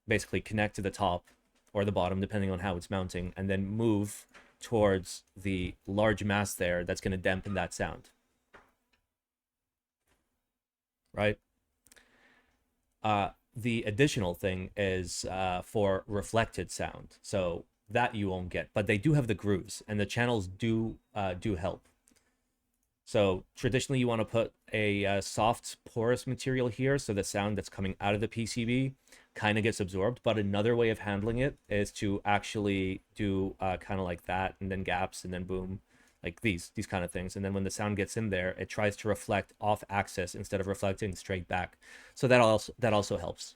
basically connect to the top or the bottom depending on how it's mounting, and then move towards the large mass there that's going to dampen that sound, right? The additional thing is for reflected sound, so that you won't get, but they do have the grooves, and the channels do help. So traditionally, you want to put a soft porous material here, so the sound that's coming out of the PCB kind of gets absorbed. But another way of handling it is to actually do kind of like that, and then gaps, and then boom, like these kind of things. And then when the sound gets in there, it tries to reflect off axis instead of reflecting straight back. So that also helps.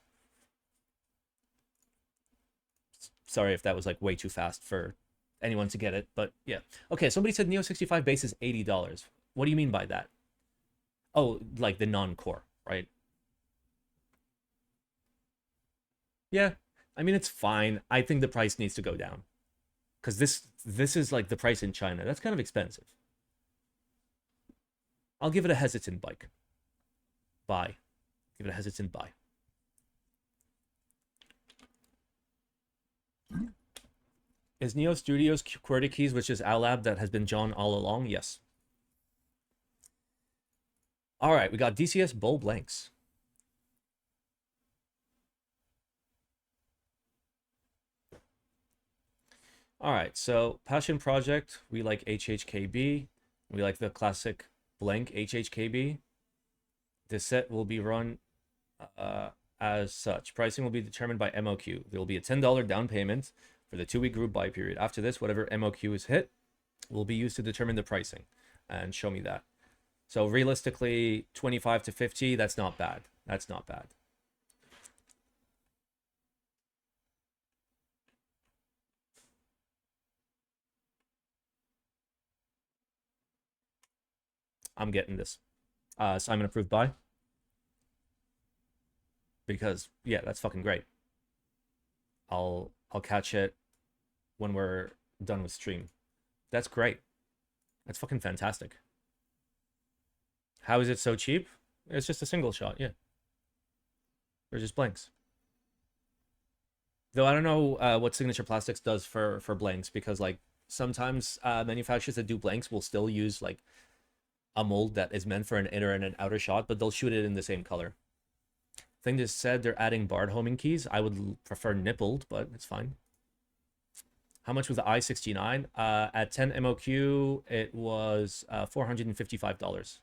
Sorry if that was like way too fast for anyone to get it, but yeah. Okay, somebody said Neo 65 base is $80. What do you mean by that? Oh, like the non-core, right? Yeah, I mean, it's fine. I think the price needs to go down because this is like the price in China. That's kind of expensive. I'll give it a hesitant bike. Buy. Give it a hesitant buy. Is Neo Studios QWERTY keys, which is Alab that has been John all along? Yes. All right, we got DCS Bull blanks. All right, so Passion Project, we like HHKB. We like the classic blank HHKB. This set will be run as such. Pricing will be determined by MOQ. There will be a $10 down payment for the 2-week group buy period. After this, whatever MOQ is hit will be used to determine the pricing. And show me that. So realistically, 25 to 50, that's not bad. That's not bad. I'm getting this. Simon approved buy. Because yeah, that's fucking great. I'll catch it when we're done with stream. That's great. That's fucking fantastic. How is it so cheap? It's just a single shot, yeah. They're just blanks. Though I don't know what Signature Plastics does for blanks, because like sometimes manufacturers that do blanks will still use like a mold that is meant for an inner and an outer shot, but they'll shoot it in the same color. Thing just said they're adding barred homing keys. I would prefer nippled, but it's fine. How much was the I-69? At 10 MOQ, it was $455.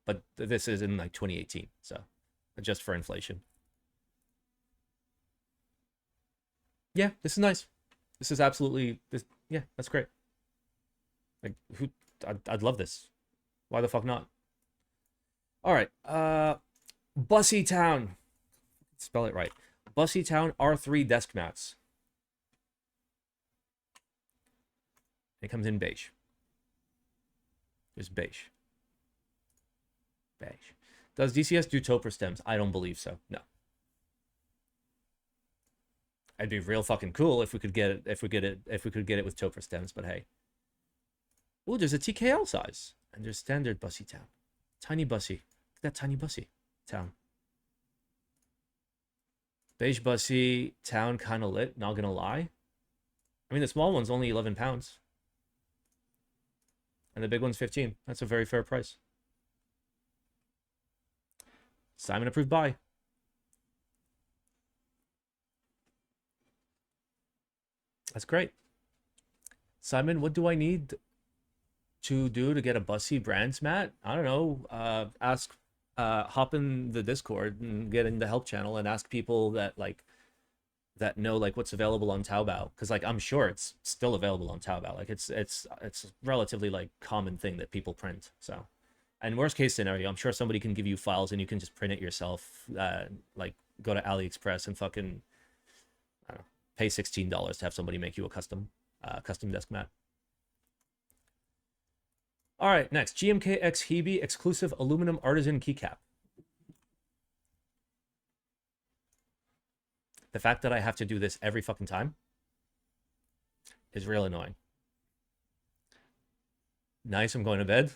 But this is in like 2018, so adjust for inflation. Yeah, this is nice. This is absolutely, this, yeah, that's great. Like, who? I'd love this. Why the fuck not? All right. Bussy Town. Spell it right. Bussy Town R3 desk mats. It comes in beige. Just beige. Beige. Does DCS do topper stems? I don't believe so. No. It'd be real fucking cool if we could get it. If we could get it with topper stems. But hey. Oh, there's a TKL size, and there's standard Bussy Town. Tiny Bussy. Look at that tiny Bussy Town. Beige Bussy Town kind of lit. Not gonna lie. I mean, the small one's only 11 pounds. And the big one's 15. That's a very fair price. Simon approved buy. That's great. Simon, what do I need to do to get a Bussy brands mat? I don't know. Hop in the Discord and get in the help channel and ask people that know like what's available on Taobao, because like I'm sure it's still available on Taobao. Like it's relatively like common thing that people print. So, and worst case scenario, I'm sure somebody can give you files and you can just print it yourself. Like go to AliExpress and fucking I don't know, pay $16 to have somebody make you a custom desk mat. All right, next GMK X HIBI exclusive aluminum artisan keycap. The fact that I have to do this every fucking time is real annoying. Nice, I'm going to bed.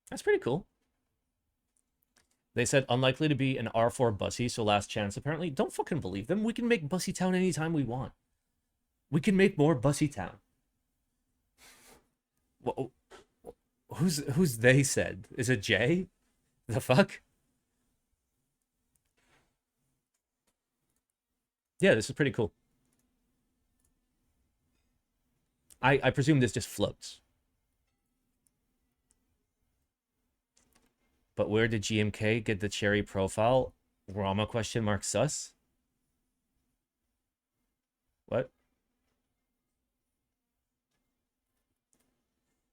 That's pretty cool. They said unlikely to be an R4 Bussy, so last chance apparently. Don't fucking believe them. We can make Bussy Town anytime we want. We can make more Bussy Town. Whoa. Who's they said? Is it Jay? The fuck? Yeah, this is pretty cool. I presume this just floats. But where did GMK get the cherry profile? Rama question mark sus? What?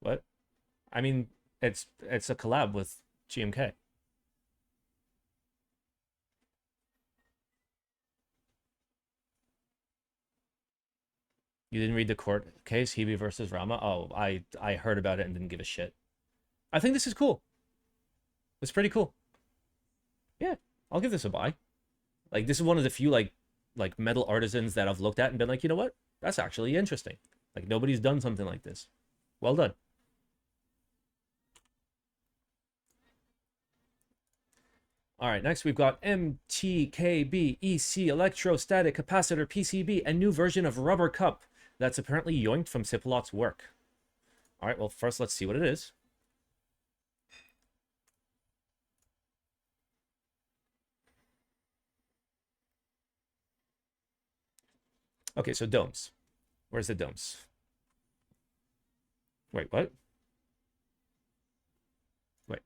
What? I mean, it's a collab with GMK. You didn't read the court case, HIBI versus Rama? Oh, I heard about it and didn't give a shit. I think this is cool. It's pretty cool. Yeah, I'll give this a buy. Like, this is one of the few like metal artisans that I've looked at and been like, you know what? That's actually interesting. Like, nobody's done something like this. Well done. All right, next we've got MTKB EC electrostatic capacitor PCB, a new version of rubber cup that's apparently yoinked from Cipulot's work. All right, well, first let's see what it is. Okay, so domes. Where's the domes? Wait, what? Wait.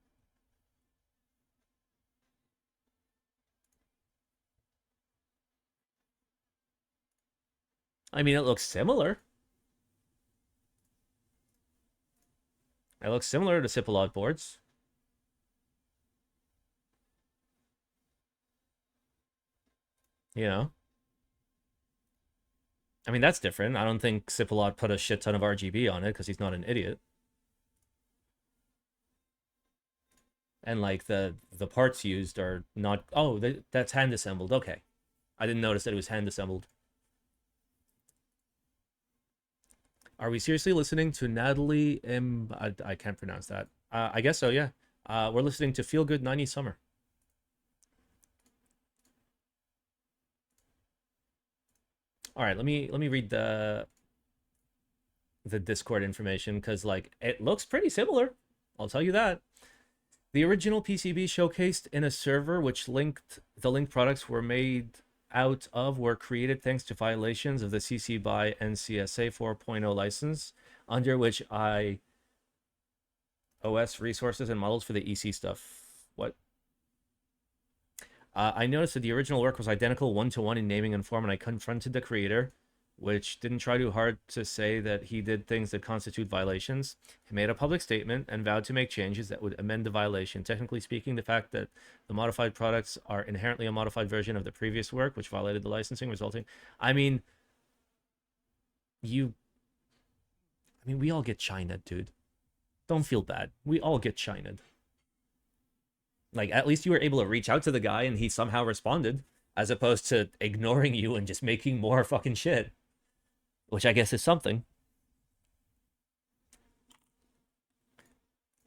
I mean, it looks similar. It looks similar to Cipulot boards. You know? I mean, that's different. I don't think Cipulot put a shit ton of RGB on it because he's not an idiot. And like the parts used are not. Oh, that's hand assembled. Okay, I didn't notice that it was hand assembled. Are we seriously listening to Natalie M? I can't pronounce that. I guess so. Yeah. We're listening to Feel Good 90 Summer. All right, let me read the Discord information because like it looks pretty similar. I'll tell you that. The original PCB showcased in a server which the linked products were made out of were created thanks to violations of the CC BY NCSA 4.0 license, under which iOS resources and models for the EC stuff. What? I noticed that the original work was identical one-to-one in naming and form, and I confronted the creator, which didn't try too hard to say that he did things that constitute violations. He made a public statement and vowed to make changes that would amend the violation. Technically speaking, the fact that the modified products are inherently a modified version of the previous work, which violated the licensing, resulting... I mean, we all get China, dude. Don't feel bad. We all get China. Like, at least you were able to reach out to the guy and he somehow responded, as opposed to ignoring you and just making more fucking shit. Which I guess is something.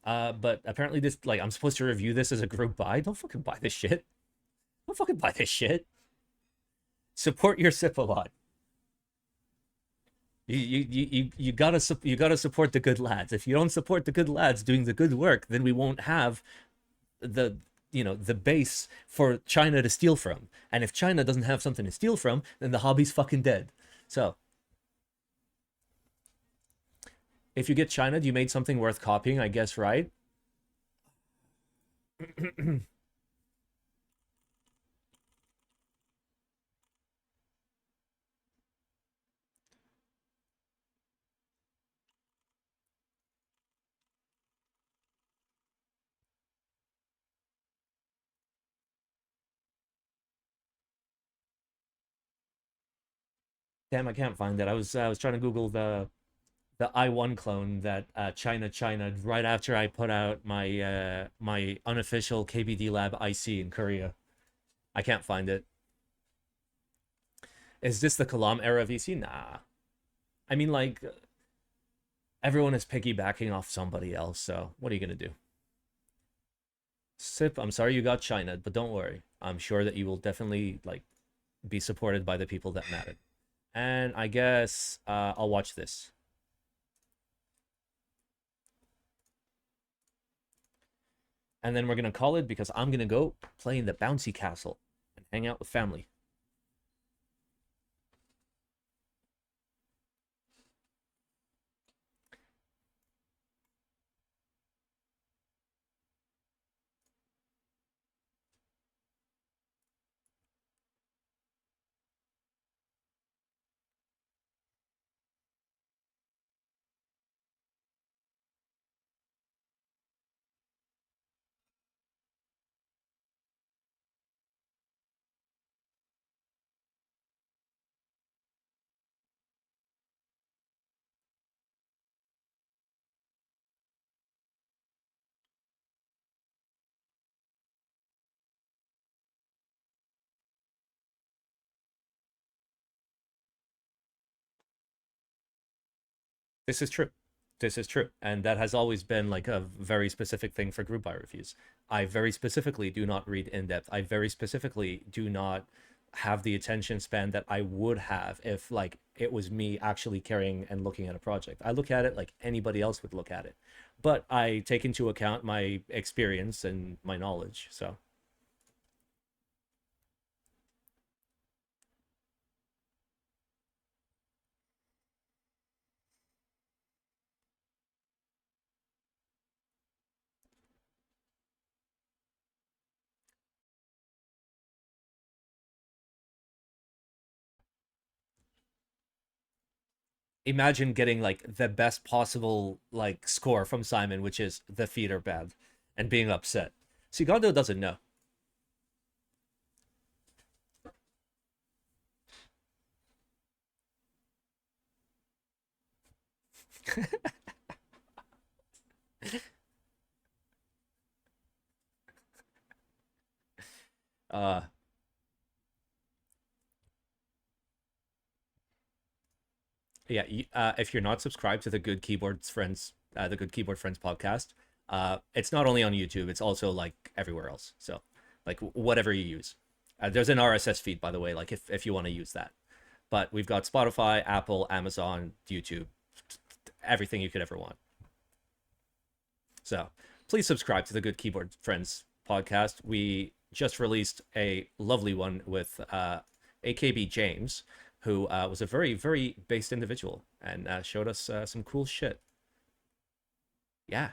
But apparently this, like, I'm supposed to review this as a group buy? Don't fucking buy this shit. Don't fucking buy this shit. Support your Cipulot. You gotta support the good lads. If you don't support the good lads doing the good work, then we won't have the base for China to steal from. And if China doesn't have something to steal from, then the hobby's fucking dead. So if you get China, you made something worth copying, I guess, right? Damn, I can't find it. I was trying to Google the I1 clone that China right after I put out my my unofficial KBD Lab IC in Korea. I can't find it. Is this the Kalam era VC? Nah. I mean, like, everyone is piggybacking off somebody else, so what are you gonna do? Sip, I'm sorry you got China, but don't worry. I'm sure that you will definitely, like, be supported by the people that matter. And I guess I'll watch this. And then we're going to call it because I'm going to go play in the bouncy castle and hang out with family. This is true. This is true. And that has always been like a very specific thing for group buy reviews. I very specifically do not read in depth. I very specifically do not have the attention span that I would have if like it was me actually carrying and looking at a project. I look at it like anybody else would look at it. But I take into account my experience and my knowledge. So imagine getting like the best possible like score from Simon, which is the feet are bad, and being upset. Sigondo doesn't know. uh yeah, if you're not subscribed to the Good Keyboard Friends, podcast, it's not only on YouTube, it's also like everywhere else. So, like whatever you use, there's an RSS feed, by the way. Like if you want to use that, but we've got Spotify, Apple, Amazon, YouTube, everything you could ever want. So please subscribe to the Good Keyboard Friends podcast. We just released a lovely one with AKB James, who was a very, very based individual and showed us some cool shit. Yeah.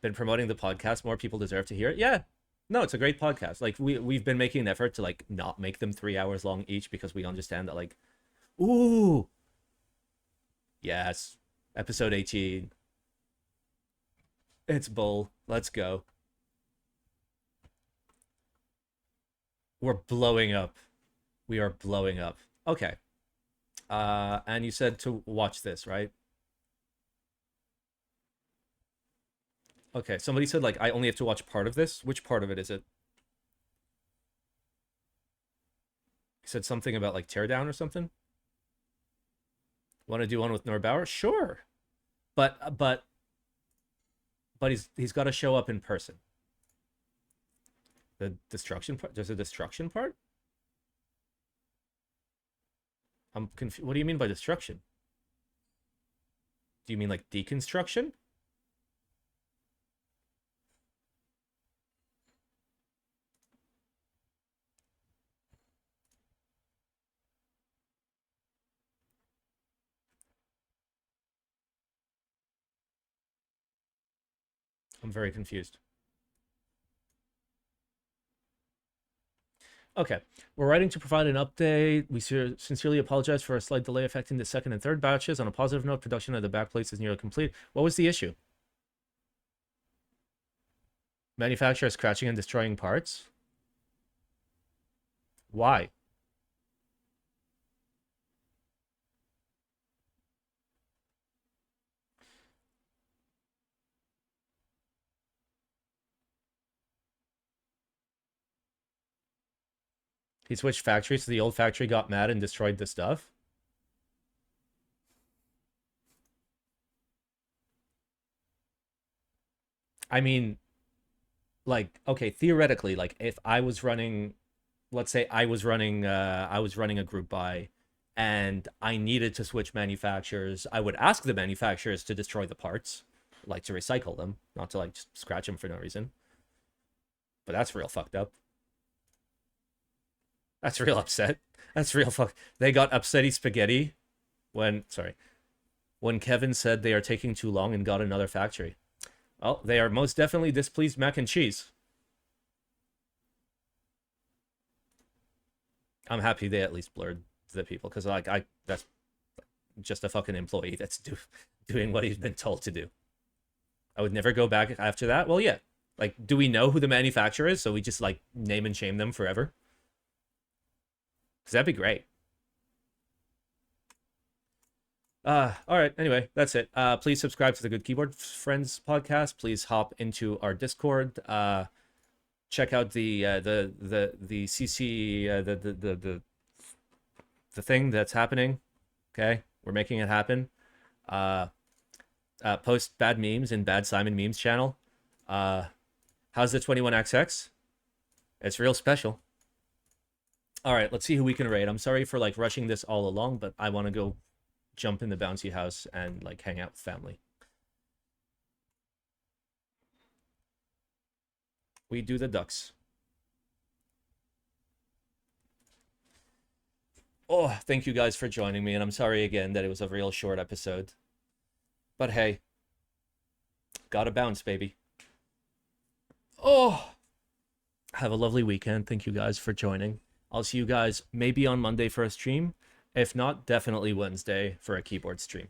been promoting the podcast more. People deserve to hear it. Yeah. No, it's a great podcast. Like we've been making an effort to like not make them 3 hours long each because we understand that like, ooh, yes, episode 18. It's bull. Let's go. We're blowing up. We are blowing up. Okay. And you said to watch this, right? Okay, somebody said like I only have to watch part of this. Which part of it is it? He said something about like teardown or something. Want to do one with Norbauer? Sure. But he's got to show up in person. The destruction part? There's a destruction part? I'm confused. What do you mean by destruction? Do you mean like deconstruction? I'm very confused. Okay, we're writing to provide an update. We sincerely apologize for a slight delay affecting the second and third batches. On a positive note, production of the backplates is nearly complete. What was the issue? Manufacturer scratching and destroying parts? Why? He switched factories, so the old factory got mad and destroyed the stuff? I mean, like, okay, theoretically, like, if I was running, let's say I was running a group buy, and I needed to switch manufacturers, I would ask the manufacturers to destroy the parts, like to recycle them, not to like just scratch them for no reason. But that's real fucked up. That's real upset. That's real fuck. They got upsetty spaghetti when Kevin said they are taking too long and got another factory. Well, they are most definitely displeased mac and cheese. I'm happy they at least blurred the people, because like that's just a fucking employee that's doing what he's been told to do. I would never go back after that. Well, yeah. Like, do we know who the manufacturer is? So we just like name and shame them forever? Because that'd be great. All right. Anyway, that's it. Please subscribe to the Good Keyboard Friends podcast. Please hop into our Discord. Check out the CC the thing that's happening. Okay, we're making it happen. Post bad memes in Bad Simon Memes channel. How's the 21XX? It's real special. All right, let's see who we can raid. I'm sorry for like rushing this all along, but I want to go jump in the bouncy house and like hang out with family. We do the ducks. Oh, thank you guys for joining me, and I'm sorry again that it was a real short episode. But hey, gotta bounce, baby. Oh, have a lovely weekend. Thank you guys for joining. I'll see you guys maybe on Monday for a stream. If not, definitely Wednesday for a keyboard stream.